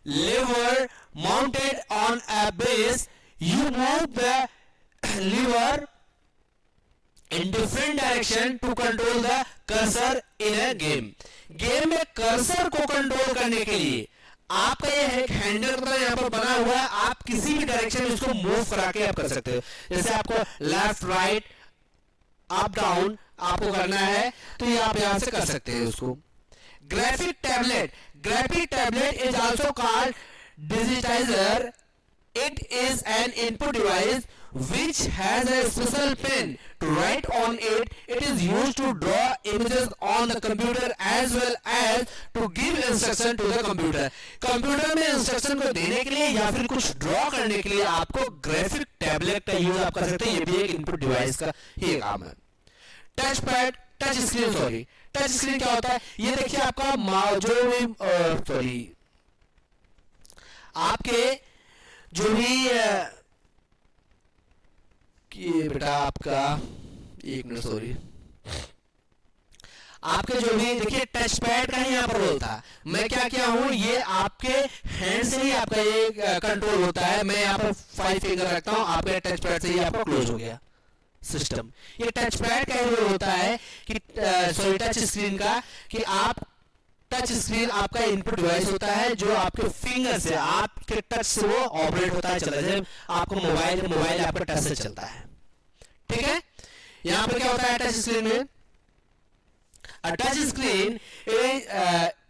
Speaker 1: lever mounted on a base. You move the lever in different direction to control the cursor in a game. Game में cursor को control करने के लिए आपका ये है handle का यहाँ पर बना हुआ है, आप किसी भी डायरेक्शन में इसको मूव करा के आप कर सकते हो। जैसे आपको लेफ्ट राइट अप डाउन आपको करना है तो ये आप यहां से कर सकते हैं उसको। Graphic tablet is also called digitiser. It is an input device which has a special pen to write on it. It is used to draw images on the computer as well as to give instruction to the computer. Computer में instruction को देने के लिए या फिर कुछ draw करने के लिए आपको ग्राफिक टैबलेट का यूज आप कर सकते हैं। ये भी एक इनपुट डिवाइस का ही काम है। टच पैड, टच स्क्रीन क्या होता है? ये देखिए आपका जो भी आपके जो भी बेटा आपका एक मिनट सॉरी, आपके जो भी देखिए टच पैड का ही यहाँ पर रोल था। मैं क्या किया हूँ, ये आपके हैंड से ही आपका ये कंट्रोल होता है। मैं यहाँ पर 5 फिंगर रखता हूँ, आपके टच पैड से ही आपका क्लोज हो गया सिस्टम। ये टच पैड का ही रोल होता है कि सॉरी टच स्क्रीन का, कि आप टच स्क्रीन आपका इनपुट डिवाइस होता है जो आपके फिंगर से, आपके टच से वो ऑपरेट होता है, चला जाए आपको मोबाइल आपका टच से चलता है। ठीक है, यहां पर क्या होता है टच स्क्रीन में? अ touch screen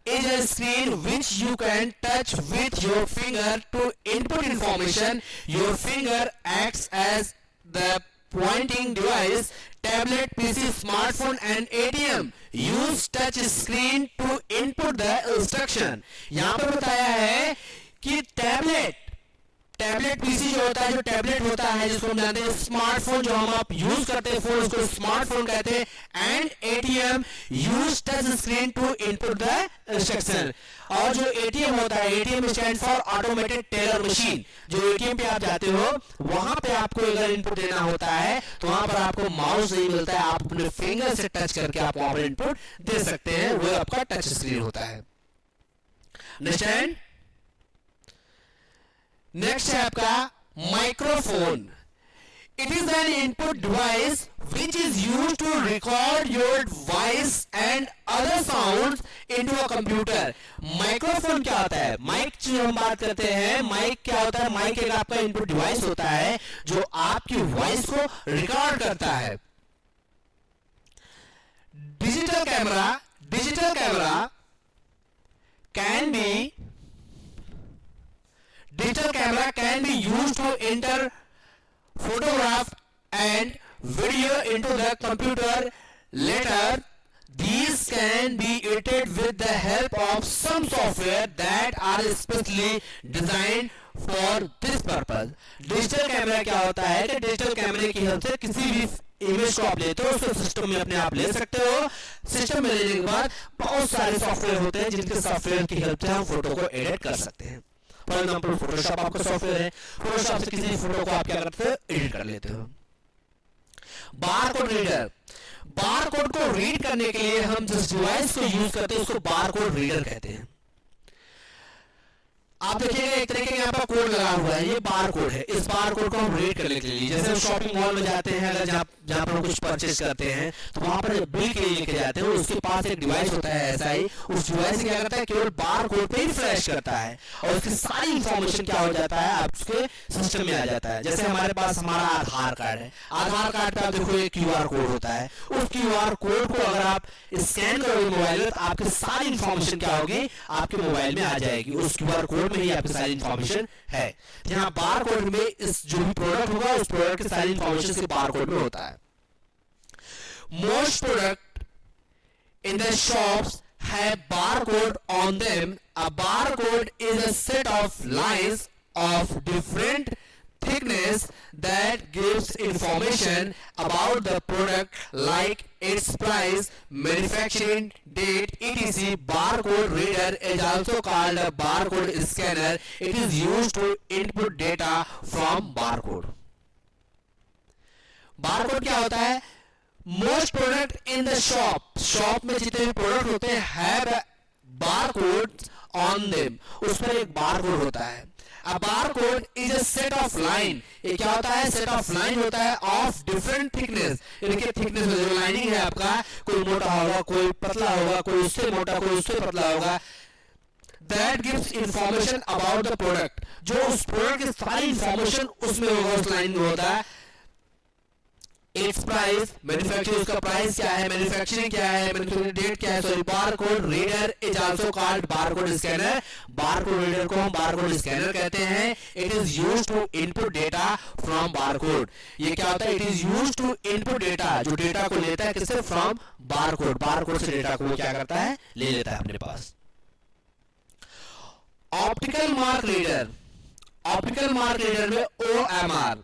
Speaker 1: is a screen which you can touch with your finger to input information. Your finger acts as the pointing device. Tablet, PC, smartphone and ATM use touch screen to input the instruction. यहाँ पर बताया है कि tablet PC जो होता है, जो tablet होता है जिसको हम जानते हैं, स्मार्टफोन जो हम आप यूज करते हैं फोन उसको स्मार्टफोन कहते हैं, and ATM use touch screen to input the instruction. और जो एटीएम होता है, ATM stand for automated teller machine. जो एटीएम पे आप जाते हो वहां पे आपको अगर इनपुट देना होता है तो वहां पर आपको माउस नहीं मिलता है, आप अपने फिंगर से टच करके आप वहां पर इनपुट दे सकते हैं, वो आपका टच स्क्रीन होता है। अंडरस्टैंड? नेक्स्ट है आपका microphone. It is an input device which is used to record your voice and other sounds into a computer. Microphone क्या होता है? माइक जो हम बात करते हैं, माइक क्या होता है? माइक एक आपका इनपुट डिवाइस होता है जो आपकी वॉइस को रिकॉर्ड करता है। Digital camera can be used to enter photograph and video into the computer. Later, these can be edited with the help of some software that are specially designed for this purpose. Digital camera क्या होता है कि digital कैमरे की help से किसी भी image को आप लेते हो उसको सिस्टम में अपने आप ले सकते हो। सिस्टम में लेने के बाद बहुत सारे सॉफ्टवेयर होते हैं जिनके सॉफ्टवेयर की हेल्प से हम फोटो को एडिट कर सकते हैं। फॉर एग्जाम्पल फोटोशॉप आपका सॉफ्टवेयर है, फोटोशॉप से किसी फोटो को आप क्या करते हो? एडिट कर लेते हो। बार कोड को रीड करने के लिए हम जिस डिवाइस को यूज करते हैं उसको बार कोड रीडर कहते हैं। आप देखिएगा एक तरीके का यहाँ पर कोड लगा हुआ है, ये बार कोड है। इस बार कोड को हम रीड करने के लिए, जैसे हम शॉपिंग मॉल में जाते हैं, अगर जहाँ पर हम कुछ परचेज करते हैं तो वहां पर बिल के लिए लेके जाते हैं, उसके पास एक डिवाइस होता है ऐसा ही, उस डिवाइस क्या करता है केवल बार कोड पे ही फ्लैश करता है और उसकी सारी इंफॉर्मेशन क्या हो जाता है आपके सिस्टम में आ जाता है। जैसे हमारे पास हमारा आधार कार्ड है, आधार कार्ड पे आप देखो एक क्यूआर कोड होता है, उस क्यूआर कोड को अगर आप स्कैन करोगे मोबाइल में तो आपकी सारी इंफॉर्मेशन क्या होगी? आपके मोबाइल में आ जाएगी। उस क्यूआर कोड में ही आपकी सारी इंफॉर्मेशन है। जहां बार कोड में इस जो भी प्रोडक्ट होगा उस प्रोडक्ट की सारी इंफॉर्मेशन के बार कोड में होता है। Most product in the shops have barcode on them. A barcode is a set of lines of different thickness that gives information about the product like its price, manufacturing date, etc. Barcode reader is also called a barcode scanner. It is used to input data from barcode. Barcode क्या होता है? Most product in the shop में जितने भी product होते हैं have barcodes on them. उस पर एक बारकोड होता है। A barcode is a set of line. ये क्या होता है? set of line होता है of different thickness. इनके thickness में जो लाइनिंग है आपका, कोई मोटा होगा, कोई पतला होगा, कोई उससे मोटा, कोई उससे पतला होगा। That gives information about the product, जो उस प्रोडक्ट की सारी इंफॉर्मेशन उसमें होगा, उस लाइन में होता है। इट्स प्राइस, मैन्युफैक्चरिंग उसका प्राइस क्या है, मैन्युफैक्चरिंग क्या है, मैन्युफैक्चरिंग डेट क्या है, sorry barcode reader is also called barcode scanner. Barcode reader को हम बारकोड स्कैनर कहते हैं। It is used to input data from barcode. ये क्या होता है, it is used to input data, जो डेटा को लेता है किससे, फ्रॉम बारकोड। बारकोड से डेटा को वो क्या करता है, ले लेता है अपने पास। Optical mark reader, optical mark reader में ओएमआर,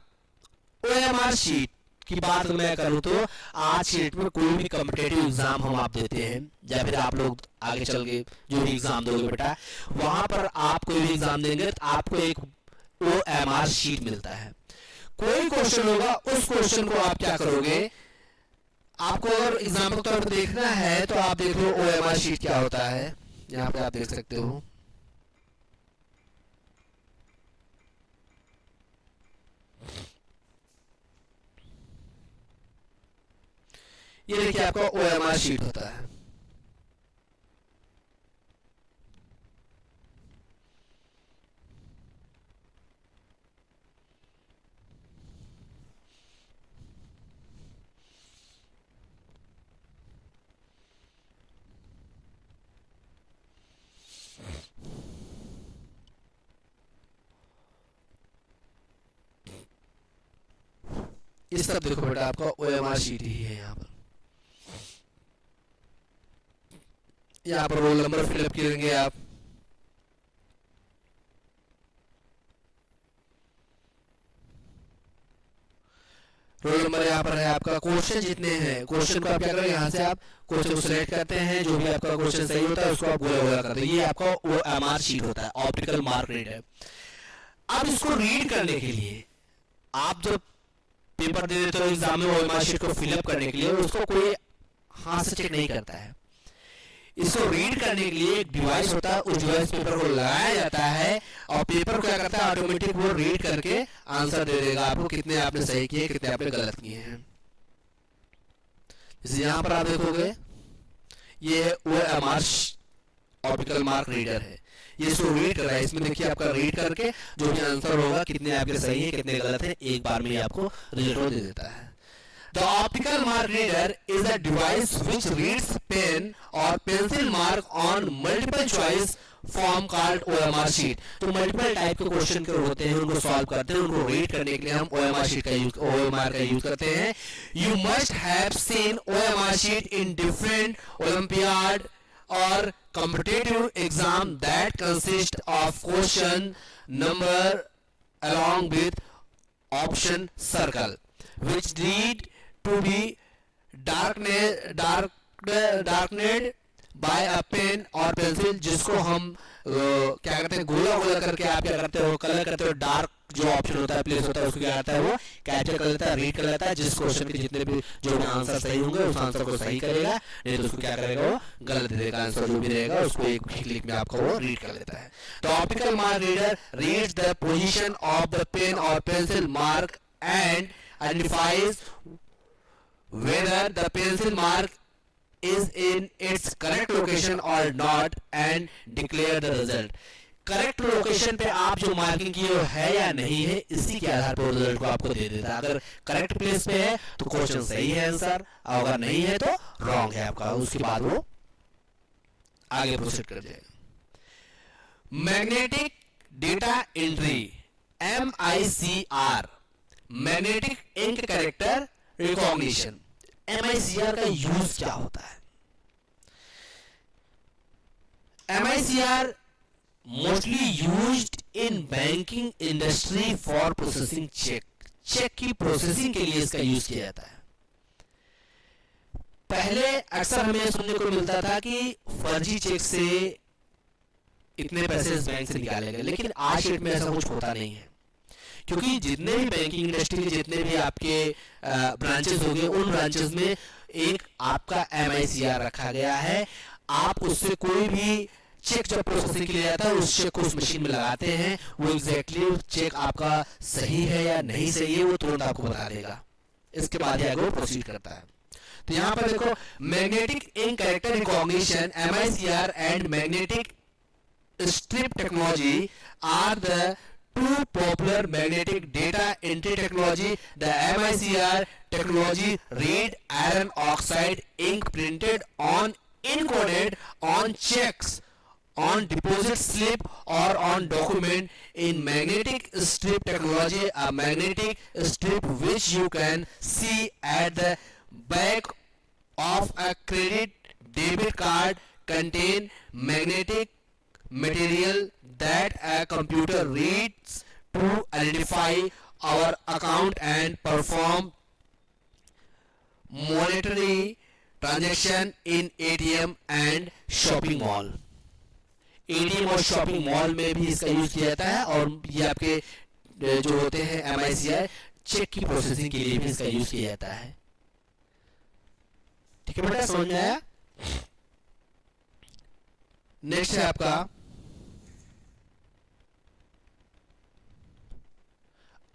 Speaker 1: ओएमआर शीट की बात मैं करूं तो आज की डेट में कोई भी कॉम्पिटिटिव एग्जाम हम आप देते हैं, या फिर आप लोग आगे चल के जो भी एग्जाम दोगे बेटा, वहां पर आप कोई भी एग्जाम देंगे तो आपको एक ओएमआर शीट मिलता है। कोई क्वेश्चन होगा, उस क्वेश्चन को आप क्या करोगे, आपको अगर एग्जाम्पल के तौर पर देखना है तो आप देख लो ओएमआर शीट क्या होता है। यहाँ पे आप देख सकते हो, ये देखिए आपका ओएमआर शीट होता है। ये सब देखो बेटा आपका ओएमआर शीट ही है। यहाँ पर रोल नंबर फिलअप करेंगे आप, रोल नंबर यहाँ पर है आपका, क्वेश्चन जितने हैं, क्वेश्चन को आप क्या करेंगे, यहाँ से आप क्वेश्चन को सिलेक्ट करते हैं, जो भी आपका क्वेश्चन सही होता है उसको आप गोला गोला करते हैं। ये आपका ओएमआर शीट होता है, ऑप्टिकल मार्क रीडर। अब इसको रीड करने के लिए आप जब पेपर दे देते हो एग्जाम में ओएमआर शीट को फिलअप करने के लिए, उसको कोई हाथ से चेक नहीं करता है। इसको रीड करने के लिए एक डिवाइस होता है, उस डिवाइस पेपर को लगाया जाता है और पेपर क्या करता है, ऑटोमेटिक वो रीड करके आंसर दे देगा आपको, कितने आपने सही किए कितने आपने गलत किए हैं। जैसे यहाँ पर आप देखोगे ये ओएमआर ऑप्टिकल मार्क रीडर है, ये इसको रीड कर रहा है। इसमें देखिए आपका रीड करके जो भी आंसर होगा, कितने आपके सही है कितने गलत है, एक बार में ही आपको रिजल्ट दे देता है। The optical mark reader is a device which reads pen or pencil mark on multiple choice form called OMR sheet। तो मल्टीपल टाइप के क्वेश्चन के होते हैं, उनको सॉल्व करते हैं, उनको रीड करने के लिए हम OMR शीट का यूज, OMR का यूज करते हैं। You must have seen OMR sheet in different Olympiad or competitive exam that consist of question number along with option circle, which need to be darkened by a pen और pencil, जिसको हम क्या करते हैं, गोला गोला करके आप क्या करते हो, कलर करते हो। डार्क जो ऑप्शन होता है, प्लेस होता है, उसको क्या करता है, वो कैप्चर कर लेता है, रीड कर लेता है। जिस क्वेश्चन के जितने भी जो भी आंसर सही होंगे उस आंसर को सही करेगा, नहीं तो उसको क्या करेगा, वो गलत दे देगा। आंसर जो भी रहेगा उसको एक क्लिक में आपका वो रीड कर लेता है। तो optical mark reader reads the position of the pen और pencil mark and identifies whether the pencil mark is in its correct location or not and declare the result। Correct location पे आप जो marking की है या नहीं है, इसी के आधार पर रिजल्ट को आपको दे देता है। अगर करेक्ट प्लेस पे है तो क्वेश्चन सही है आंसर, और अगर नहीं है तो रॉन्ग है आपका। उसके बाद वो आगे प्रोसीड कर जाएगा। Magnetic data entry, MICR, magnetic ink character recognition. MICR का यूज क्या होता है? MICR mostly used in banking industry for processing cheque. Cheque की प्रोसेसिंग के लिए इसका यूज किया जाता है। पहले अक्सर हमें सुनने को मिलता था कि फर्जी चेक से इतने पैसे इस बैंक से निकाले गए, लेकिन आज डेट में ऐसा कुछ होता नहीं है, क्योंकि जितने भी बैंकिंग इंडस्ट्री के जितने भी आपके ब्रांचेस होंगे, उन ब्रांचेस में एक आपका MICR रखा गया है। आप उससे कोई भी चेक जब प्रोसेसिंग के लिए जाता है, उस चेक को उस मशीन में लगाते हैं, वो एग्जैक्टली चेक आपका सही है या नहीं सही है वो तुरंत आपको बता देगा। इसके बाद ही आगे वो प्रोसीड करता है। तो यहाँ पर देखो, magnetic ink character recognition, MICR and magnetic strip technology are the two popular magnetic data entry technology. The MICR technology read iron oxide ink printed on encoded on checks on deposit slip or on document. In magnetic strip technology, a magnetic strip which you can see at the back of a credit debit card contain magnetic material that a computer reads to identify our account and perform monetary transaction in ATM and shopping mall. ATM और shopping mall में भी इसका use किया जाता है, और ये आपके जो होते हैं MICR चेक की प्रोसेसिंग के लिए भी इसका यूज किया जाता है. ठीक है बेटा, समझ में आया? नेक्स्ट है आपका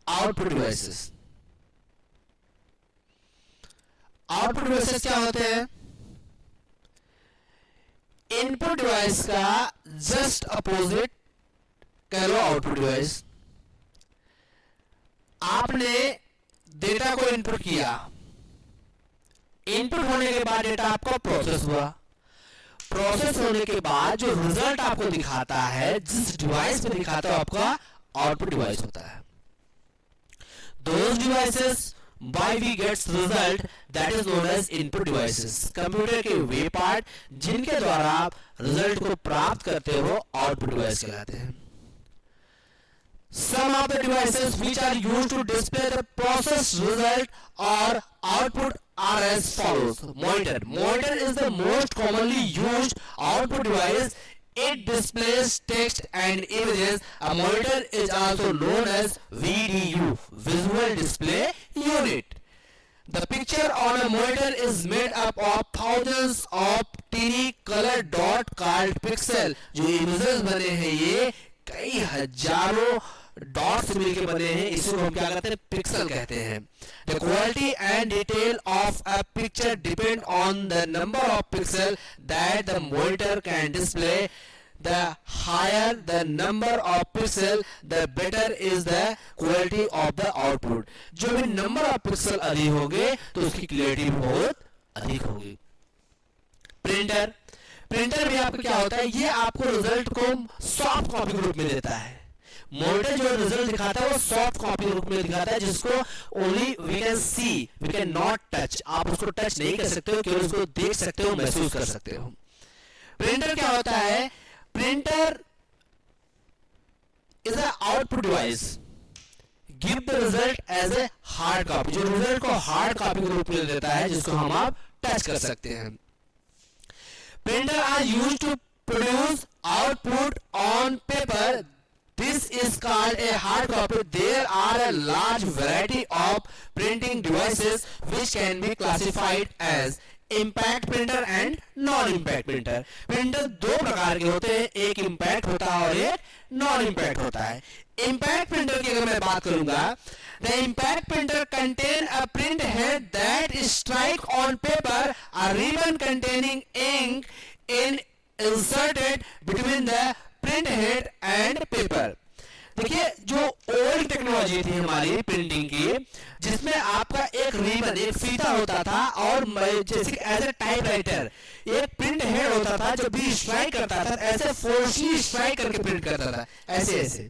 Speaker 1: आउटपुट डिवाइसेस. आउटपुट डिवाइसेस क्या होते हैं? इनपुट डिवाइस का जस्ट अपोजिट कह लो आउटपुट डिवाइस. आपने डेटा को इनपुट किया, इनपुट होने के बाद डेटा आपका प्रोसेस हुआ, प्रोसेस होने के बाद जो रिजल्ट आपको दिखाता है, जिस डिवाइस पे दिखाता है, आपका आउटपुट डिवाइस होता है. Those devices by we gets result that is known as input devices. Computer के वे पार्ट जिनके द्वारा आप रिजल्ट को प्राप्त करते हो आउटपुट डिवाइस कहलाते हैं. Some of the devices which are used to display the process result or output are as follows. Monitor. Monitor is the most commonly used output device. It displays text and images. A monitor is also known as VDU, Visual Display Unit. The picture on a monitor is made up of thousands of teeny colored dot called pixel. जो images बने हैं ये कई हजारों dots मिलके बने हैं, इसको हम क्या कहते हैं? पिक्सल कहते हैं. The quality and detail of a picture depend on the number of pixels that the monitor can display. The higher the number of pixels, the better is the quality of the output. जो भी number of pixel अधिक होंगे तो उसकी clarity बहुत अधिक होगी. Printer. Printer में आपको क्या होता है? ये आपको रिजल्ट को सॉफ्ट कॉपी के रूप में देता है. मॉनिटर जो रिजल्ट दिखाता है वो सॉफ्ट कॉपी के रूप में दिखाता है, जिसको only we can see, we can not touch. आप उसको टच नहीं कर सकते हो, केवल उसको देख सकते हो, महसूस कर सकते हो. प्रिंटर क्या होता है? Printer is a output device, give the result as a hard copy. जो रिजल्ट को हार्ड कॉपी के रूप में देता है, जिसको हम आप टच कर सकते हैं. Printer are used to produce output on paper. This is called a hard copy. There are a large variety of printing devices which can be classified as impact printer and non-impact printer. Printer दो प्रकार के होते हैं, एक impact होता है और एक non-impact होता है. Impact printer की अगर मैं बात करूंगा, the impact printer contain a print head that strike on paper. A ribbon containing ink in inserted between the print head and paper. देखिए, जो ओल्ड टेक्नोलॉजी थी हमारी प्रिंटिंग की, जिसमें आपका एक रिबन, एक फीता होता था, और जैसे एज ए टाइपराइटर एक प्रिंट हेड होता था जो भी स्ट्राइक करता था, ऐसे फोर्सली स्ट्राइक करके प्रिंट करता था. ऐसे ऐसे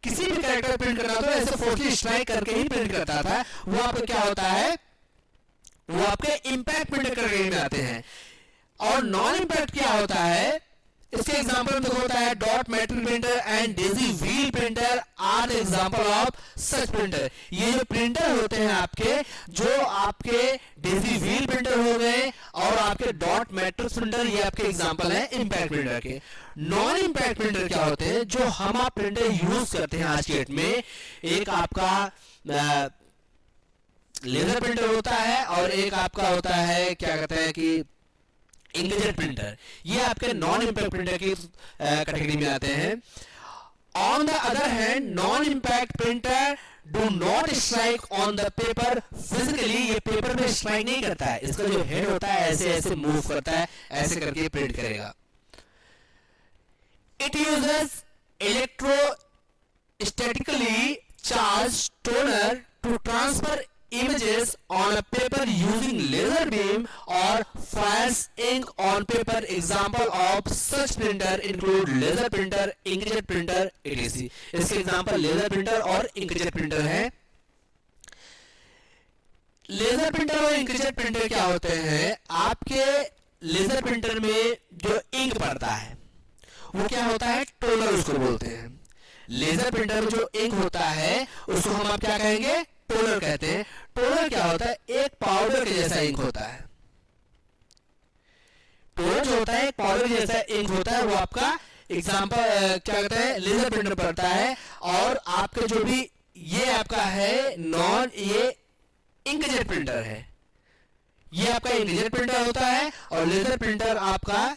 Speaker 1: किसी भी कैरेक्टर प्रिंट करना तो ऐसे फोर्सली स्ट्राइक करके ही प्रिंट करता था. वो आपका क्या होता है? वो आपके इंपैक्ट प्रिंटर कैटेगरी में आते हैं. और नॉन इंपैक्ट क्या होता है? इसके एग्जांपल में होता है dot matrix printer and daisy wheel printer are the example of such printer. ये जो प्रिंटर होते हैं आपके, जो आपके डेजी व्हील प्रिंटर हो गए और आपके डॉट मैट्रिक्स प्रिंटर, ये आपके एग्जांपल है इंपैक्ट प्रिंटर के. नॉन इंपैक्ट प्रिंटर क्या होते हैं? जो हम आप प्रिंटर यूज करते हैं आज के डेट में, एक आपका लेजर प्रिंटर होता है और एक आपका होता है क्या कहते हैं कि इंकजेट प्रिंटर. ये आपके नॉन इंपैक्ट प्रिंटर की कैटेगरी में आते हैं. On the other hand, non impact printer do not strike on the paper physically. ये पेपर में स्ट्राइक नहीं करता है. इसका जो हेड होता है ऐसे ऐसे मूव करता है, ऐसे करके प्रिंट करेगा. It uses electrostatically charged toner to transfer images on a paper using laser beam or fires ink on paper. Example of such printer include laser printer, inkjet printer, etc. इसके example laser printer और inkjet printer है। Laser printer और inkjet printer क्या होते हैं? आपके laser printer में जो इंक पड़ता है वो क्या होता है? टोनर उसको बोलते हैं। लेजर प्रिंटर में जो इंक होता है उसको हम आप क्या कहेंगे? टोनर कहते हैं। टोनर क्या होता है? एक पाउडर के जैसा इंक होता है। टोनर जो होता है एक पाउडर के जैसा इंक होता है, वो आपका एग्जांपल क्या कहते हैं? लेजर प्रिंटर पड़ता है। और आपके जो भी ये आपका है नॉन, ये इंकजेट प्रिंटर है, ये आपका इंकजेट प्रिंटर होता है। और लेजर प्रिंटर आपका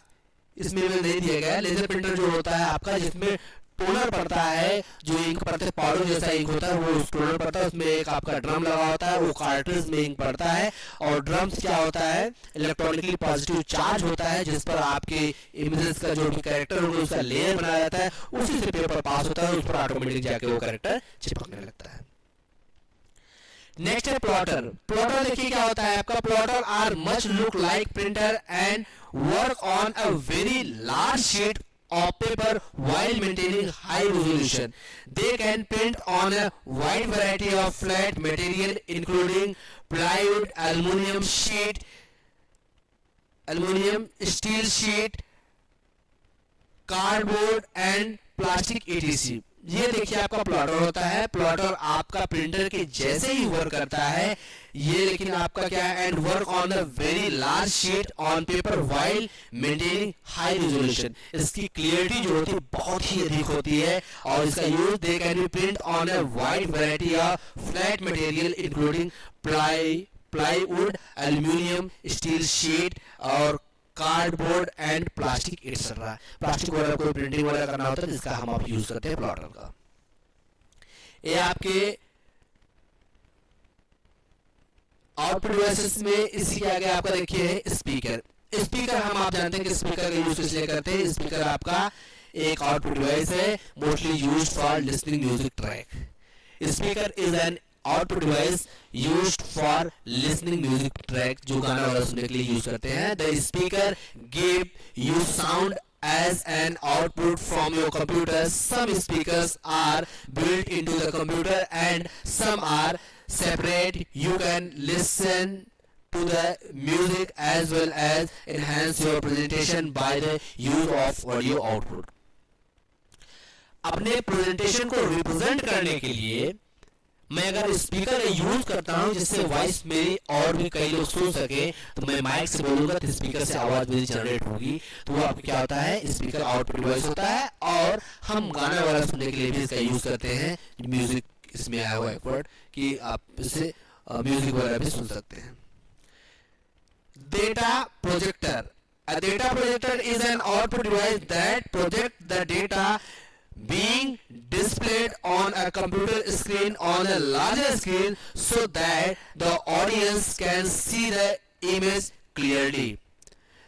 Speaker 1: इसमें नहीं दिया गया है। लेजर प्रिंटर जो होता है आपका जिसमें टोनर पड़ता है, जो इंक पड़ता है पाउडर जैसा इंक होता है, वो उस टोनर पड़ता है, उसमें एक आपका ड्रम लगा होता है, वो कार्ट्रिज में इंक पड़ता है। और ड्रम्स क्या होता है? इलेक्ट्रॉनिकली पॉजिटिव चार्ज होता है जिस पर आपके इमेजेस का जो भी कैरेक्टर होगा उसका लेयर बनाया जाता है, उसी से पेपर पास होता है, उस पर ऑटोमेटिक जाके वो कैरेक्टर चिपकने लगता है। नेक्स्ट है प्लॉटर। प्लॉटर देखिए क्या होता है आपका? Plotter are much look like printer and work on a very large sheet of paper while maintaining high resolution. They can print on a wide variety of flat material including plywood, aluminum steel sheet, cardboard and plastic etc. ये देखिए आपका plotter होता है। Plotter आपका printer के जैसे ही work करता है ये, लेकिन आपका क्या है? And work on the very large sheet on paper while maintaining high resolution. इसकी क्लियरिटी जो होती है बहुत ही अधिक होती है। और इसका use they can be print on a wide variety of flat material including plywood, aluminium, steel sheet और cardboard and plastic etcetera. Plastic वगैरह कोई प्रिंटिंग वगैरह करना होता है जिसका हम आप यूज करते हैं प्लॉटर का। ये आपके आउटपुट डिवाइसेस में इसी के आगे आपका देखिए है स्पीकर। स्पीकर हम आप जानते हैं कि स्पीकर का यूज इसलिए करते हैं, स्पीकर आपका एक आउटपुट डिवाइस है mostly used for listening music track. Speaker is an output device used for listening music track, जो गाना वाला सुनने के लिए यूज करते हैं। The speaker give you sound as an output from your computer. Some speakers are built into the computer and some are separate. You can listen to the music as well as enhance your presentation by the use of audio output. अपने presentation को represent करने के लिए मैं अगर speaker का use करता हूं जिससे वॉइस मेरी और भी कई लोग सुन सके, तो मैं माइक से बोलूंगा तो स्पीकर से आवाज मेरी जनरेट होगी। तो वो आपको क्या होता है? स्पीकर आउटपुट डिवाइस होता है। और हम गाना वाला सुनने के लिए भी इसका यूज करते हैं। म्यूजिक इसमें आया हुआ है वर्ड कि आप इससे म्यूजिक वगैरह भी सुन सकते हैं। Data projector. A data projector is an output device that projects the data being displayed on a computer screen on a larger screen so that the audience can see the image clearly.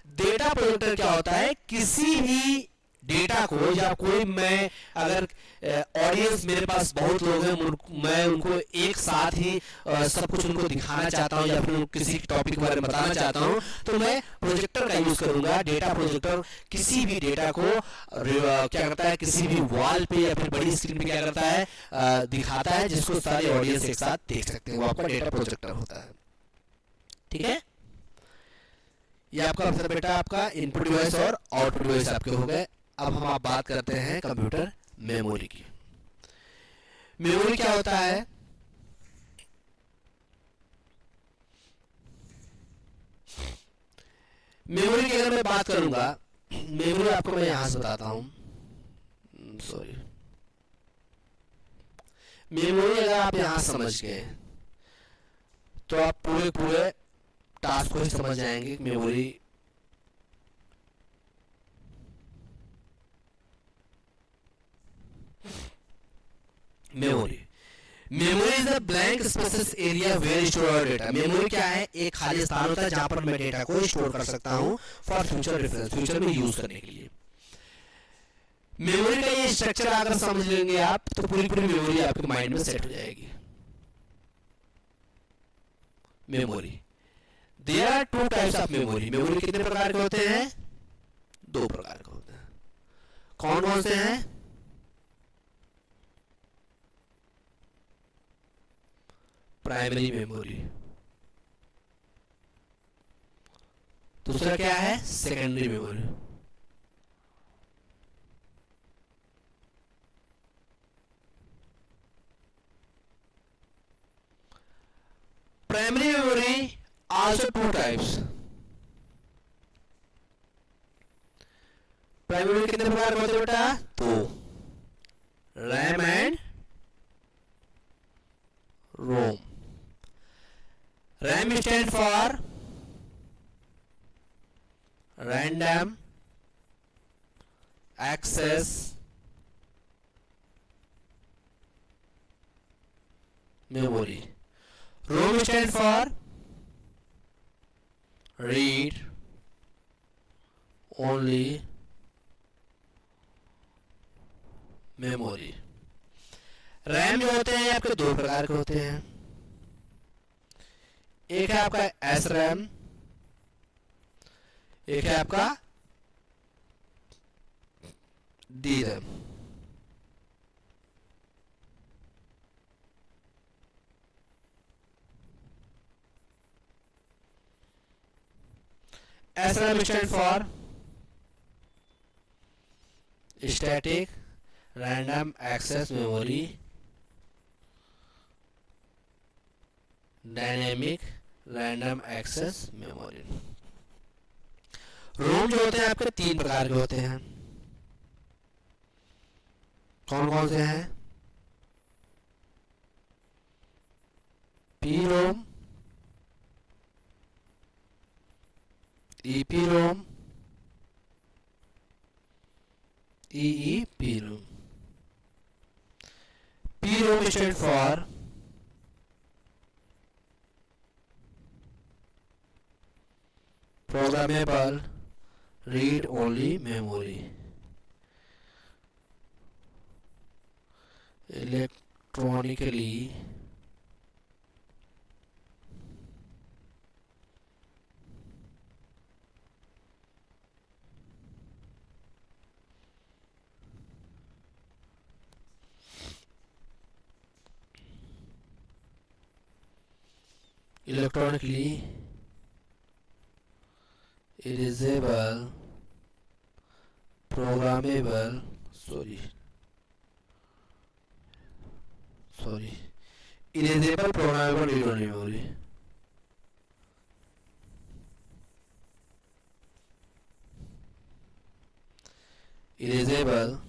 Speaker 1: Data projector क्या होता है? किसी भी data को या कोई, मैं अगर ऑडियंस मेरे पास बहुत लोग हैं, मैं उनको एक साथ ही सब कुछ उनको दिखाना चाहता हूं या फिर किसी टॉपिक के बारे में बताना चाहता हूं, तो मैं प्रोजेक्टर का यूज करूंगा। डेटा प्रोजेक्टर किसी भी डेटा को क्या करता है? किसी भी वॉल पे या फिर बड़ी स्क्रीन पे क्या करता है? दिखाता है, जिसको सारे ऑडियंस एक साथ देख सकते हैं। वो आपका डेटा प्रोजेक्टर होता है। ठीक है, ये आपका मतलब बेटा आपका इनपुट डिवाइस और आउटपुट डिवाइस आपके हो गए। अब हम आप बात करते हैं कंप्यूटर मेमोरी की। मेमोरी क्या होता है? मेमोरी की अगर मैं बात करूंगा, मेमोरी आपको मैं यहां से बताता हूं। सॉरी, मेमोरी अगर आप यहां समझ गए तो आप पूरे टास्क को ही समझ जाएंगे। Memory memory is a blank spaces area where store data. Memory क्या है? एक खाली स्थान होता है जहां पर मैं डेटा को स्टोर कर सकता हूं फॉर फ्यूचर रेफरेंस, फ्यूचर में यूज करने के लिए। मेमोरी का ये स्ट्रक्चर अगर समझ लेंगे आप तो पूरी पूरी मेमोरी आपके माइंड में सेट हो जाएगी। Memory, there are two types of memory. Memory कितने प्रकार के होते हैं? दो प्रकार के होते हैं। कौन कौन से हैं? प्राइमरी मेमोरी, दूसरा क्या है? Secondary memory. Primary memory also two types. Primary memory कितने प्रकार के होते हैं बेटा? दो, RAM and ROM. RAM stand for random access memory. ROM stand for read only memory. RAM जो होते हैं आपके दो प्रकार के होते हैं। एक है आपका एस रैम, एक है आपका D RAM. S RAM stand for static random access memory, dynamic random access memory. ROM जो होते हैं आपके तीन प्रकार के होते हैं। कौन कौन से हैं? P ROM, EP ROM, EEP ROM. P ROM stand for programmable read only memory, electronically erasable programmable erasable programmable read only memory। erasable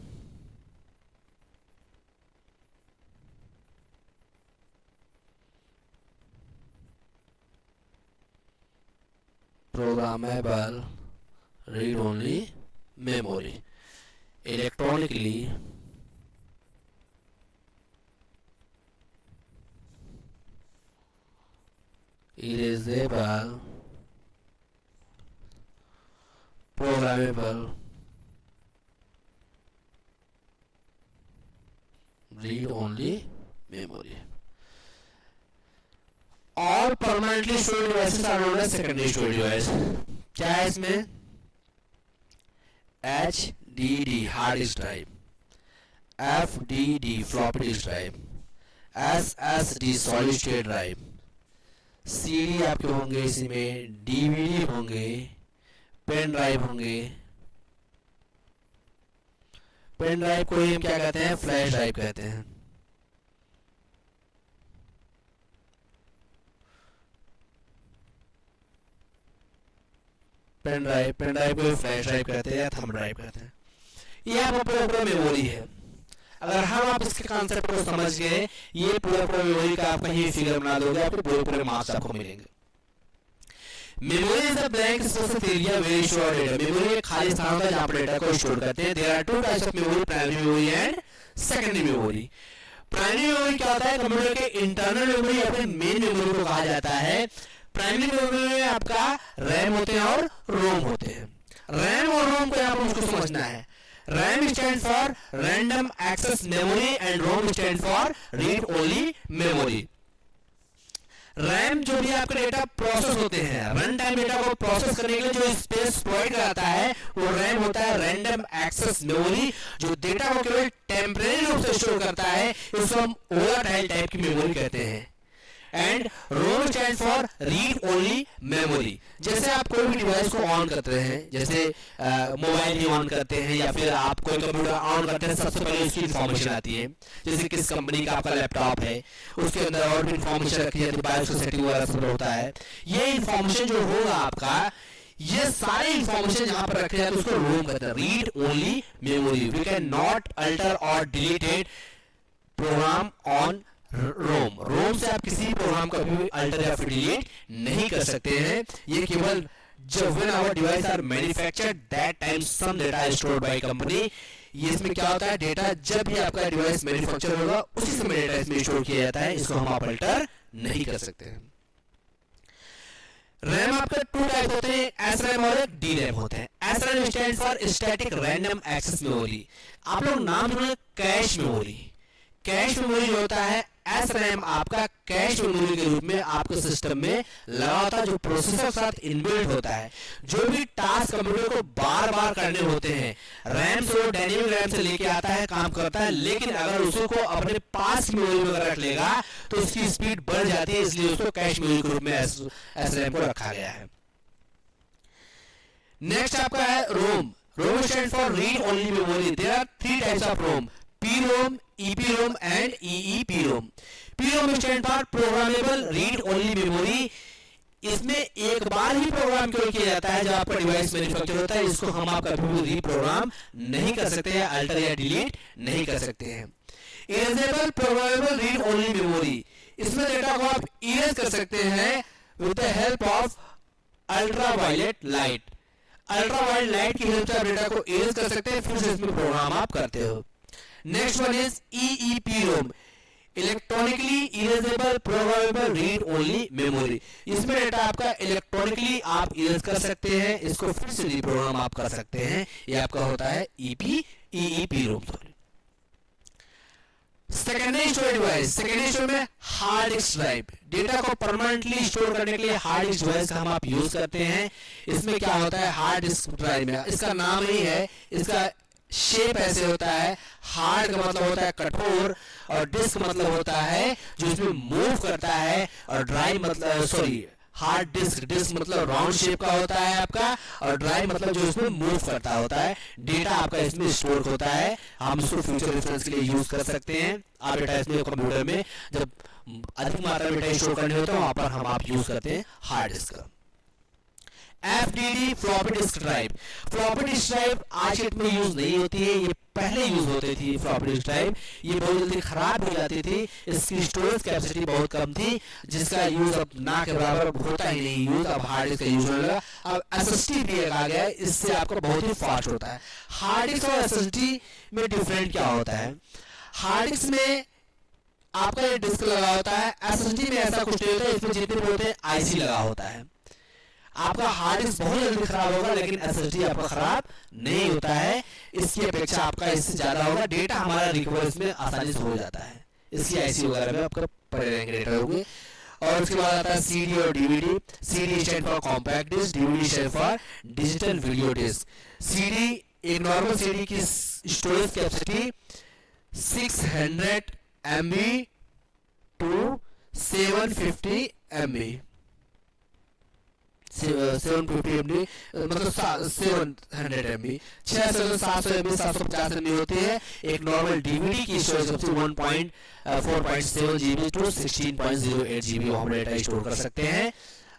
Speaker 1: programmable read only memory, electronically erasable programmable read only memory। और permanently storage devices are known as secondary storage device. क्या है इसमें? HDD hard disk drive, FDD floppy disk drive, SSD solid state drive, CD आपके होंगे, इसमें DVD होंगे, pen drive होंगे। Pen drive को ही हम क्या कहते हैं? फ्लैश ड्राइव कहते हैं। पेन ड्राइव को फ्लैश ड्राइव कहते हैं या थंब ड्राइव कहते हैं। ये आपका पूरा मेमोरी है। अगर हम आप इसके कॉन्सेप्ट को समझ गए, ये पूरा मेमोरी का आप कहीं फिगर बना दोगे, आपके पूरे मार्क्स आपको मिलेंगे। Memory is a blank space of area where you store data. Memory एक खाली स्थान होता है जहां पर डेटा को स्टोर करते हैं। There are two types of memory, primary memory and secondary memory. Primary memory क्या होता है? कंप्यूटर के इंटरनल मेमोरी या फिर मेन मेमोरी को कहा जाता है। प्राइमरी मेमोरी में आपका रैम होते हैं और रोम होते हैं। रैम और रोम को यहाँ पर मुझको समझना है। RAM stand for random access memory and ROM stand for read only memory. RAM जो भी आपका डेटा प्रोसेस होते हैं, रन टाइम डेटा को प्रोसेस करने के लिए जो स्पेस प्रोवाइड कराता है वो रैम होता है, रैंडम एक्सेस मेमोरी, जो डेटा को केवल टेम्परेरी रूप से स्टोर करता है, इसको हम वोलाटाइल टाइप की मेमोरी कहते हैं. And Rome stand for read only memory. जैसे आप कोई भी डिवाइस को ऑन करते हैं, जैसे मोबाइल ही ऑन करते हैं या फिर आप कोई कंप्यूटर ऑन करते हैं, सबसे पहले उसकी इन्फॉर्मेशन आती है, जैसे किस कंपनी का आपका लैपटॉप है, उसके अंदर और भी इन्फॉर्मेशन रखी जाती है, बायोस सेटिंग वगैरह सब होता है. ये इन्फॉर्मेशन जो होगा आपका, ये सारी इन्फॉर्मेशन जहां पर रखे जाते हैं उसको रोम कहते हैं, read only memory. We can not alter और delete it program on ROM से आप किसी प्रोग्राम का भी अल्टर या फिर डिलीट नहीं कर सकते हैं. ये केवल जब when our device are manufactured that time some data is stored by company. ये इसमें क्या होता है, डेटा जब भी आपका डिवाइस मैन्युफैक्चर होगा उसी समय डेटा इसमें स्टोर किया जाता है, इसको हम आप अल्टर नहीं कर सकते हैं. रैम आपका टू टाइप होते हैं, एसरैम और डीरैम होते हैं. SRAM stand for static random access memory. आप लोग नाम सुने कैश मेमोरी. कैश मेमोरी जो होता है, एसरैम आपका कैश मेमोरी के रूप में आपके सिस्टम में लगा होता है, जो प्रोसेसर के साथ इनबिल्ट होता है. जो भी टास्क कंप्यूटर को बार बार करने होते हैं, रैम से वो डायनेमिक रैम से लेके आता है, काम करता है, लेकिन अगर उसको अपने पास मेमोरी में रख लेगा तो उसकी स्पीड बढ़ जाती है, इसलिए उसको कैश मेमोरी के रूप में एसरैम को रखा गया है. नेक्स्ट आपका है ROM. ROM stand for read only memory. There are three types of ROM, PROM, EPROM and EEPROM. PROM stand for Programmable Read Only Memory. इसमें एक बार ही प्रोग्राम केवल किया जाता है जब आपका डिवाइस मैन्युफैक्चर होता है, इसको हम आप कभी भी रीप्रोग्राम नहीं कर सकते हैं, अल्टर या डिलीट नहीं कर सकते हैं. Erasable programmable read only memory. इसमें डेटा को आप इरेज कर सकते हैं with the help of ultraviolet light. Ultraviolet light की हेल्प से आप डेटा को इरेज कर सकते हैं, फिर से इसमें प्रोग्राम आप करते हो. Next one is EEPROM, electronically erasable programmable read only memory. इसमें डेटा आपका इलेक्ट्रॉनिकली आप इरेज कर सकते हैं, इसको फिर से रीप्रोग्राम आप कर सकते हैं. ये आपका होता है EEPROM. Secondary storage device. Secondary storage में हार्ड डिस्क ड्राइव. डेटा को परमानेंटली स्टोर करने के लिए हार्ड डिस्क डिवाइस का हम आप यूज करते हैं. इसमें क्या होता है, हार्ड डिस्क ड्राइव में इसका नाम ही है, इसका शेप ऐसे होता है. हार्ड का मतलब होता है कठोर और डिस्क मतलब होता है जो इसमें मूव करता है, और ड्राइव मतलब हार्ड डिस्क मतलब राउंड शेप का होता है आपका, और ड्राइव मतलब जो इसमें मूव करता होता है. डेटा आपका इसमें स्टोर होता है, हम इसको फ्यूचर रेफरेंस के लिए यूज कर सकते हैं. आप डेटा इसमें कंप्यूटर में जब अधिक मात्रा में डेटा स्टोर करने होता है वहां पर हम आप यूज करते हैं हार्ड डिस्क का. FDD floppy disk drive. Floppy disk drive आज के में यूज नहीं होती है, ये पहले यूज होती थी. फ्लॉपी डिस्क ड्राइव ये बहुत जल्दी खराब हो जाती थी, इसकी स्टोरेज कैपेसिटी बहुत कम थी, जिसका यूज अब ना के बराबर होता ही नहीं यूज. अब हार्ड डिस्क का यूज होने लगा. अब SSD भी आ गया है, इससे आपका बहुत ही फास्ट होता है. हार्ड डिस्क और SSD में डिफरेंट क्या होता है, हार्ड डिस्क में आपका ये डिस्क लगा होता है, SSD में ऐसा कुछ नहीं होता है. इसमें जितने भी होते हैं IC लगा होता है. आपका हार्ड डिस्क बहुत जल्दी खराब होगा, लेकिन SSD आपका खराब नहीं होता है. इसकी अपेक्षा आपका इससे ज्यादा होगा, डेटा हमारा रिकवर इसमें आसानी से हो जाता है. इसकी IC वगैरह में आपका पड़े रहेंगे डेटा होंगे. और उसके बाद आता है CD और DVD. CD stand for compact disc, DVD stand for digital video disc. CD एक नॉर्मल CD की storage capacity 600 MB to 750 MB. 750 MB मतलब 700 MB, 600 से 700 MB 750 MB होती है. एक नॉर्मल DVD की स्टोरेज सबसे 1.4.7 GB टू 16.08 GB हम डेटा स्टोर कर सकते हैं.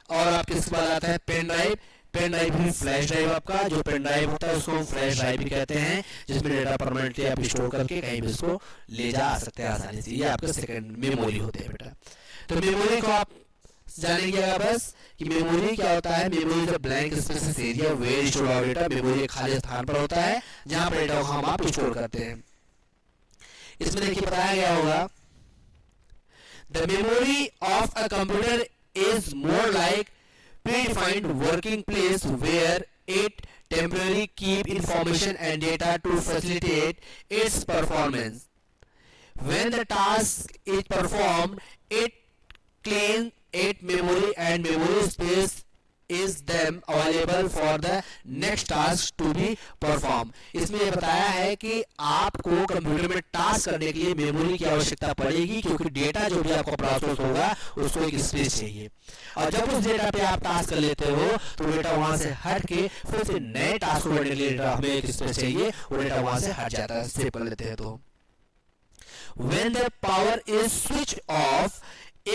Speaker 1: और आपके इसके बाद आता है पेन ड्राइव. पेन ड्राइव भी फ्लैश ड्राइव. आपका जो पेन ड्राइव होता है उसको हम फ्लैश ड्राइव भी कहते हैं, जिसमें डेटा परमानेंटली आप स्टोर करके कहीं भी इसको ले जा सकते हैं आसानी से. ये आपका सेकंड मेमोरी होते हैं बेटा. तो मेमोरी को आप जानेंगे बस कि मेमोरी क्या होता है. Memory is a blank space area where store our data. Memory एक खाली स्थान पर होता है जहां पर डेटा को हम आप स्टोर करते हैं. इसमें देखिए बताया गया होगा, the memory of a computer is more like predefined working place where it temporarily keep information and data to facilitate its performance. When the task is performed, it cleans its memory and memory space is then available for the next task to be performed. इसमें ये बताया है कि आपको computer में task करने के लिए मेमोरी की आवश्यकता पड़ेगी, क्योंकि डेटा जो भी आपका प्रोसेस होगा उसको एक स्पेस चाहिए, और जब उस डेटा पे आप टास्क कर लेते हो तो डेटा वहां से हट के फिर से नए टास्क को करने के लिए हमें एक स्पेस चाहिए, वो डेटा वहां से हट जाता है, सेव कर लेते हैं। तो when the power is switched off,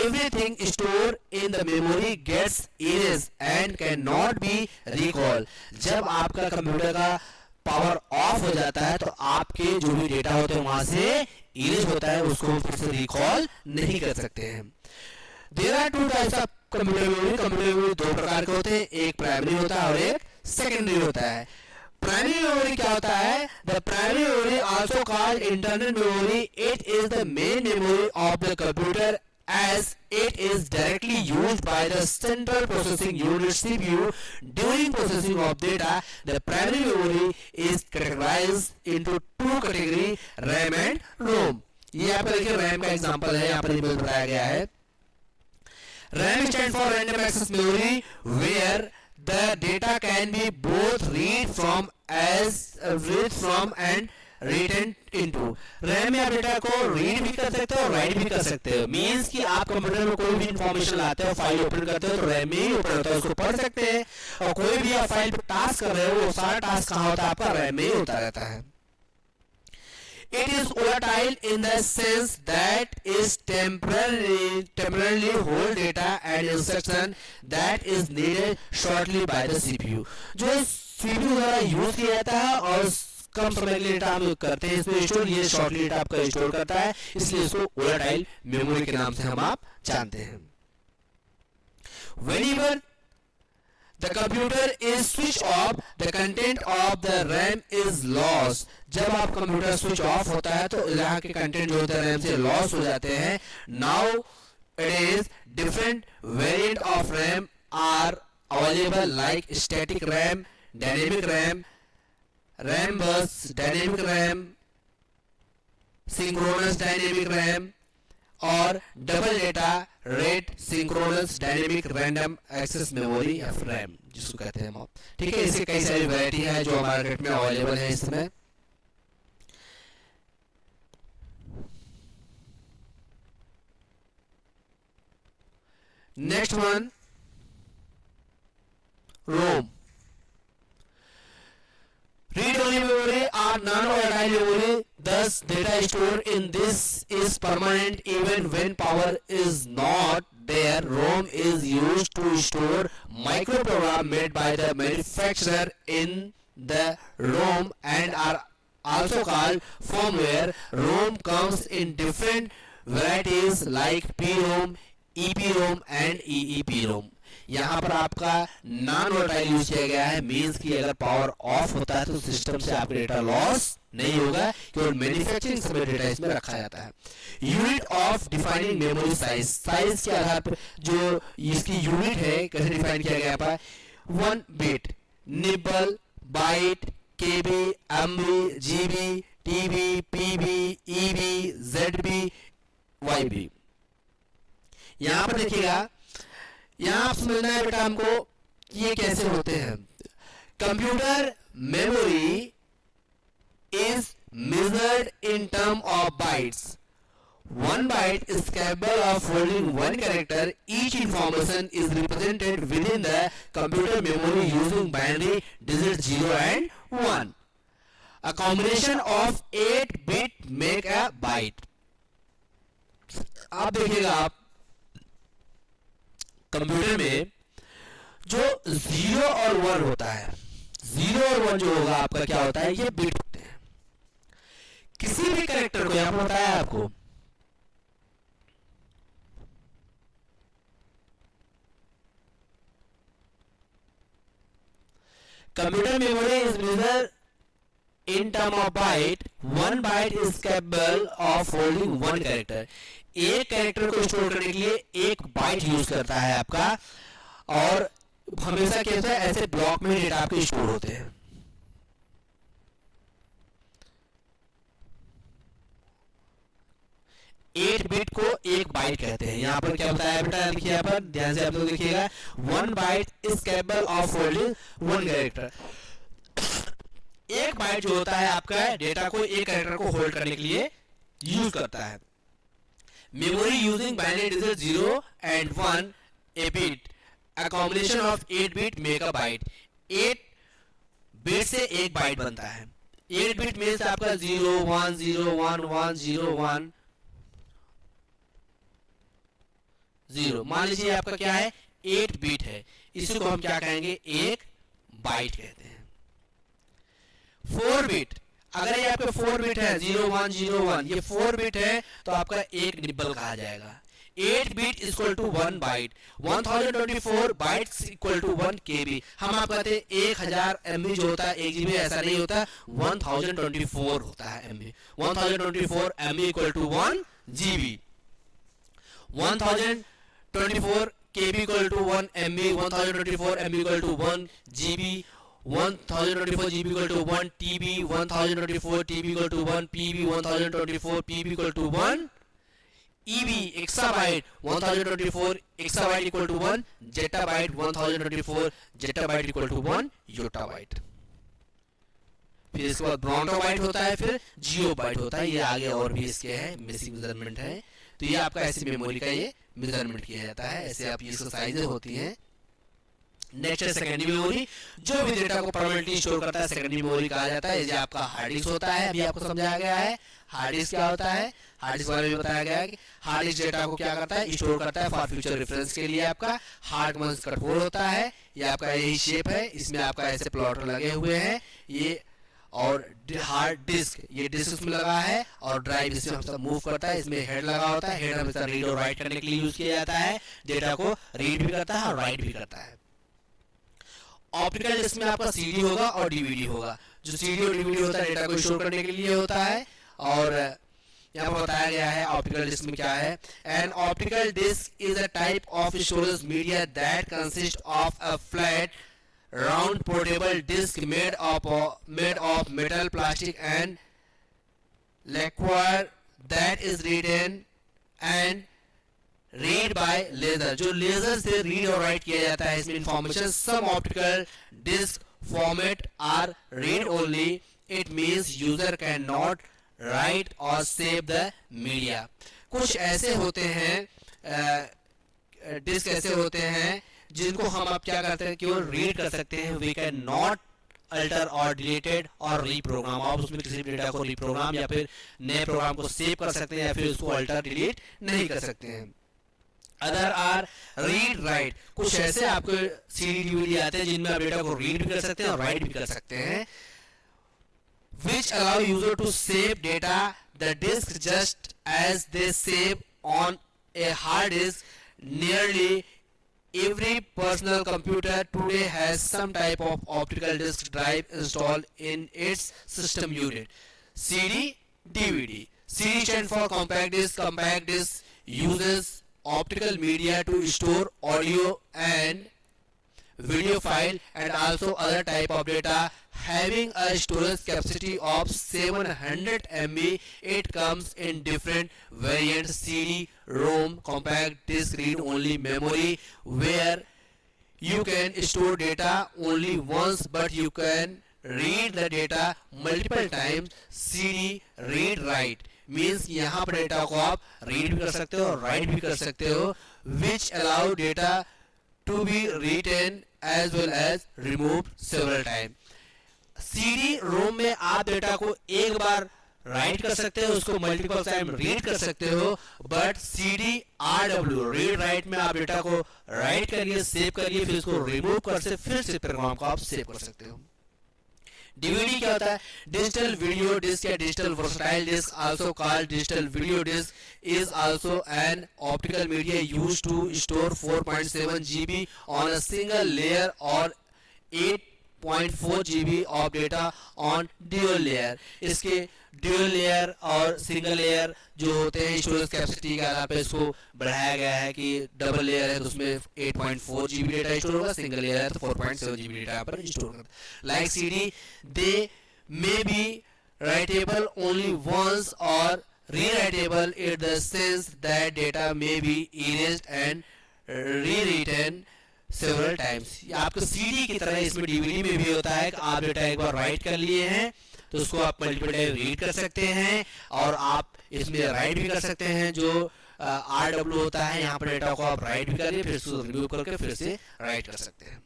Speaker 1: everything stored in the memory gets erased and cannot be recalled. जब आपका कंप्यूटर का पावर ऑफ हो जाता है तो आपके जो भी डेटा होते हैं वहां से इरेज होता है, उसको हम फिर से रिकॉल नहीं कर सकते हैं। There are two types of computer memory. Computer memory दो प्रकार के होते हैं, एक प्राइमरी होता है और एक सेकेंडरी होता है। प्राइमरी मेमोरी क्या होता है? The primary memory also called internal memory, it is the main memory of the computer as it is directly used by the central processing unit CPU during processing of data. The primary memory is categorized into two categories, RAM and ROM. ये यहाँ पर देखिए RAM का example है, यहाँ पर बताया गया है। RAM stands for random access memory, where the data can be both read from and written into. RAM में आप डेटा को रीड भी कर सकते हो और राइट भी कर सकते हो। मींस कि आप कंप्यूटर में कोई भी इंफॉर्मेशन लाते हो, फाइल ओपन करते हो तो रैम में ही ओपन होता है, उसको पढ़ सकते हैं, और कोई भी आप फाइल पे टास्क कर रहे हो वो सारा टास्क कहाँ होता है? आपका रैम में ही होता रहता है। It is volatile in the sense that is temporarily hold data and instruction that is needed shortly by the CPU. जो CPU द्वारा यूज किया जाता है और कम समय के लिए डेटा हम करते हैं इसमें स्टोर, ये शॉर्टली डेटा आपका स्टोर करता है, इसलिए इसको वोलेटाइल मेमोरी के नाम से हम आप जानते हैं। Whenever the computer is switched off, the content of the RAM is lost. जब आप कंप्यूटर स्विच ऑफ होता है तो यहाँ के कंटेंट जो होते हैं रैम से लॉस हो जाते हैं। Now it is different variant of RAM are available like static RAM, dynamic RAM, RAM bus, dynamic RAM, synchronous dynamic RAM और double data rate synchronous dynamic random access memory या RAM जिसको कहते हैं हम। ठीक है, इसकी कई सारी वैरायटी है जो मार्केट में अवेलेबल है इस समय। Next one, ROM. Read-only memory or non-volatile memory, thus data stored in this is permanent even when power is not there. ROM is used to store microprogram made by the manufacturer in the ROM and are also called firmware. ROM comes in different varieties like PROM, EPROM and EEPROM. यहाँ पर आपका non volatile use किया गया है, means कि अगर power of होता है तो सिस्टम से आपका डेटा लॉस नहीं होगा, केवल मैन्युफैक्चरिंग समय डेटा इसमें रखा जाता है। Unit of defining memory size, size के आधार पर जो इसकी यूनिट है कैसे डिफाइन किया गया है? 1 bit, nibble, byte, KB, MB, GB, TB, PB, EB, ZB, YB. यहाँ पर देखिएगा, यहाँ आप समझना है बेटा हमको ये कैसे होते हैं। Computer memory is measured in term of bytes. 1 byte is capable of holding 1 character. Each information is represented within the computer memory using binary digits 0 and 1. A combination of 8 bit make a byte. आप देखिएगा, आप computer में जो 0 और 1 होता है, 0 और 1 जो होगा आपका क्या होता है? ये बिट होते हैं। किसी भी कैरेक्टर को, यहां पर बताया आपको, computer memory is measured in term of byte. 1 byte is capable of holding 1 character. एक कैरेक्टर को स्टोर करने के लिए 1 बाइट यूज करता है आपका, और हमेशा क्या होता है ऐसे ब्लॉक में डेटा आपके स्टोर होते हैं। 8 बिट को एक बाइट कहते हैं। यहाँ पर क्या बताया बेटा, देखिए यहाँ पर ध्यान से आप लोग देखिएगा, 1 byte is capable of holding 1 character. एक बाइट जो होता है आपका डेटा को एक कैरेक्टर को होल्ड करने के लिए यूज करता है। Memory using binary digit 0 and 1 a bit, a combination of 8 bit make a byte। 8 bit से एक बाइट बनता है। 8 बिट मीन्स आपका 0 1 0 1 1 0 1 0। मान लीजिए आपका क्या है, 8 बिट है, इसी को हम क्या कहेंगे, एक बाइट कहते हैं। 4 बिट, अगर ये आपका 4 बिट है 0 1 0 1, ये 4 बिट है तो आपका एक निब्बल कहा जाएगा। 8 bit equal to 1 byte, 1024 bytes equal to 1 KB. हम आप कहते हैं 1000 MB जो होता है 1 GB, ऐसा नहीं होता, 1024 होता है MB। 1024 MB equal to 1 GB। 1024 KB equal to 1 MB, 1024 MB equal to 1 GB, 1024 GB equal to 1 TB, 1024 TB equal to 1 PB, 1024 PB equal to 1 EB, exabyte, 1024 exabyte equal to 1 zettabyte, 1024 zettabyte equal to 1 yottabyte। फिर इसके बाद ब्रॉन्टोबाइट होता है, फिर जियोबाइट होता है। ये आगे और भी इसके हैं बेसिक मेजरमेंट है। तो ये आपका ऐसी मेमोरी का ये मेजरमेंट किया जाता है, ऐसे आप ये एक्सरसाइजेज होती हैं। नेक्स्ट है सेकेंडरी मेमोरी, जो भी डेटा को परमानेंटली स्टोर करता है सेकेंडरी मेमोरी कहा जाता है। ये आपका हार्ड डिस्क होता है, अभी आपको समझाया गया है हार्ड डिस्क क्या होता है। हार्ड डिस्क बारे में बताया गया है कि हार्ड डिस्क डेटा को क्या करता है, स्टोर करता है फॉर फ्यूचर रेफरेंस के लिए। आपका हार्ड मंस कठोर होता है, ये आपका यही शेप है, इसमें आपका ऐसे प्लॉट लगे हुए हैं ये। और हार्ड डिस्क, ये डिस्क इसमें लगा है और ड्राइव इसमें हमेशा मूव करता है, इसमें हेड लगा होता है। हेड हमेशा रीड और राइट करने के लिए यूज किया जाता है, डेटा को रीड भी करता है और राइट भी करता है। ऑप्टिकल डिस्क में आपका सीडी होगा और डीवीडी होगा। जो सीडी और डीवीडी होता है डेटा को स्टोर करने के लिए होता है। और यहाँ पर बताया गया है ऑप्टिकल डिस्क में क्या है। An optical disk is a type of storage media that consist of a flat round portable disk made of metal, plastic and liquid that is written and read by laser. जो laser से read और write किया जाता है इसमें information. Some optical disk format are read only, it means user can not write or save the media. कुछ ऐसे होते हैं डिस्क ऐसे होते हैं जिनको हम आप क्या करते हैं, केवल रीड कर सकते हैं। वी कैन नॉट अल्टर और डिलीटेड और रीप्रोग्राम। आप उसमें किसी भी डेटा को रीप्रोग्राम या फिर नए प्रोग्राम को सेव कर सकते हैं या फिर उसको अल्टर डिलीट नहीं कर सकते हैं। अदर आर रीड राइट, कुछ ऐसे आपको सीडी डीवीडी आते हैं जिनमें आप डेटा को रीड भी कर सकते हैं और राइट भी कर सकते हैं। which allow user to save data the disk just as they save on a hard disk. Nearly every personal computer today has some type of optical disk drive installed in its system unit. CD, DVD. CD stands for compact disc. Compact disc uses optical media to store audio and video file and also other type of data. Having a storage capacity of 700 MB, it comes in different variants: CD, ROM, compact disc, read only memory, where you can store data only once but you can read the data multiple times. CD, read write means यहाँ पर data को आप read भी कर सकते हो और right भी कर सकते हो। which allow data to be written as well as removed several times. CD रोम में आप डेटा को एक बार राइट कर सकते हो, उसको मल्टीपल टाइम रीड कर सकते हो। But CD RW read write में आप डेटा को राइट करिए, सेव करिए, फिर उसको रिमूव कर से फिर से प्रोग्राम को आप सेव कर सकते हो। डीवीडी क्या होता है? डिजिटल वीडियो डिस्क या digital versatile disk, also called digital video disk, is also an optical media used to store 4.7 GB on a single layer or 8.4 GB of data on dual layer. इसके dual layer और single layer जो होते हैं storage capacity के आधार पर इसको बढ़ाया गया है कि डबल लेयर है तो उसमें 8.4 GB डेटा स्टोर होगा, सिंगल लेयर है तो 4.7 GB डेटा पर स्टोर होगा। Like CD, they may be writable only once or rewritable in the sense that data may be erased and rewritten several times. ये आपको CD की तरह इसमें DVD में भी होता है कि आप डेटा एक बार राइट कर लिए हैं तो उसको आप मल्टीपल टाइम रीड कर सकते हैं और आप इसमें राइट भी कर सकते हैं. जो RW होता है यहाँ पर डेटा को आप राइट भी करिए फिर उसको रिव्यू करके फिर से राइट कर सकते हैं.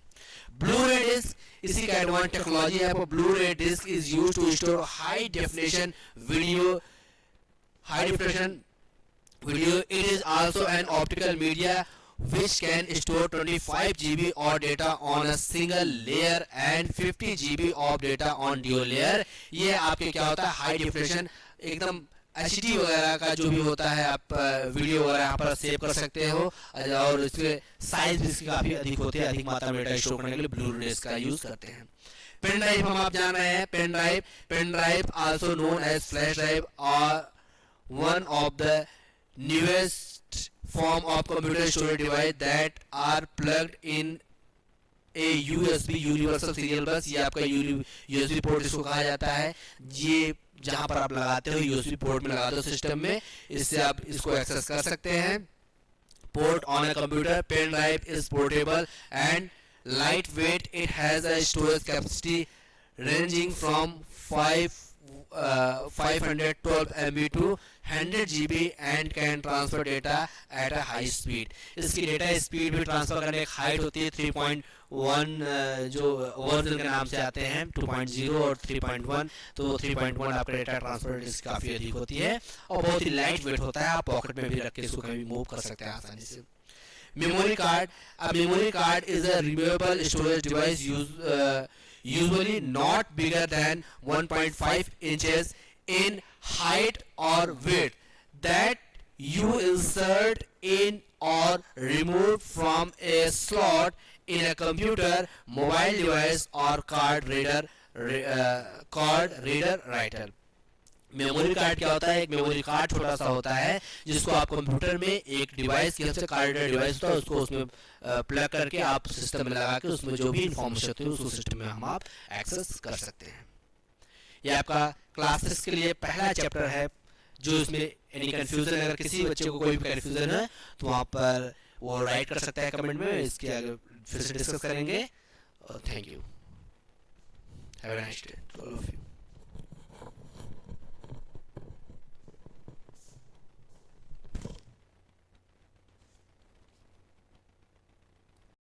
Speaker 1: ब्लू-रे डिस्क, इसी का एडवांस टेक्नोलॉजी है. Blu-ray disk is used to store high definition video. It is also an optical media which can store 25 GB of data on a single layer and 50 GB of data on dual layer. ये आपके क्या होता है, high definition एकदम HD वगैरह का जो भी होता है आप वीडियो वगैरह यहाँ पर सेव कर सकते हो और इसके साइज भी इसकी काफ़ी अधिक होती है. अधिक मात्रा में डेटा स्टोर करने के लिए ब्लू डिस्क का यूज़ करते हैं. पेन ड्राइव हम आप जान रहे हैं. Pen drive also known as flash drive और one of the newest form of computer storage device that are plugged in a USB universal serial bus. ये आपका USB पोर्ट इसको कहा जाता है. ये जहाँ पर आप लगाते हो USB पोर्ट में लगाते हो सिस्टम में, इससे आप इसको एक्सेस कर सकते हैं. Port on a computer. Pen drive is portable and lightweight. It has a storage capacity ranging from 512 MB to 100 GB and can transfer data at a high speed. इसकी डेटा स्पीड भी transfer करने की height होती है 3.1 जो version के नाम से आते हैं 2.0 और 3.1. तो 3.1 आपका डेटा ट्रांसफर इसकी काफ़ी अधिक होती है और बहुत ही लाइट वेट होता है. आप पॉकेट में भी रख के इसको कहीं भी मूव कर सकते हैं आसानी से. Memory card. A memory card is a removable storage device usually not bigger than 1.5 inches in height or width that you insert in or remove from a slot in a computer, mobile device or card reader writer. Memory card क्या होता है? एक memory card छोटा सा होता है जिसको आप कंप्यूटर में एक डिवाइस की सबसे कार्ड डिवाइस होता है उसको उसमें प्लग करके आप सिस्टम में लगा के उसमें जो भी इंफॉर्मेशन होती है उस सिस्टम में हम आप एक्सेस कर सकते हैं. ये आपका क्लासेस के लिए पहला चैप्टर है. जो इसमें एनी कन्फ्यूजन, अगर किसी बच्चे को कोई भी कन्फ्यूजन है तो वहाँ पर वो राइट कर सकता है कमेंट में. इसके आगे फिर से डिस्कस करेंगे. Thank you. Have a nice day to all of you.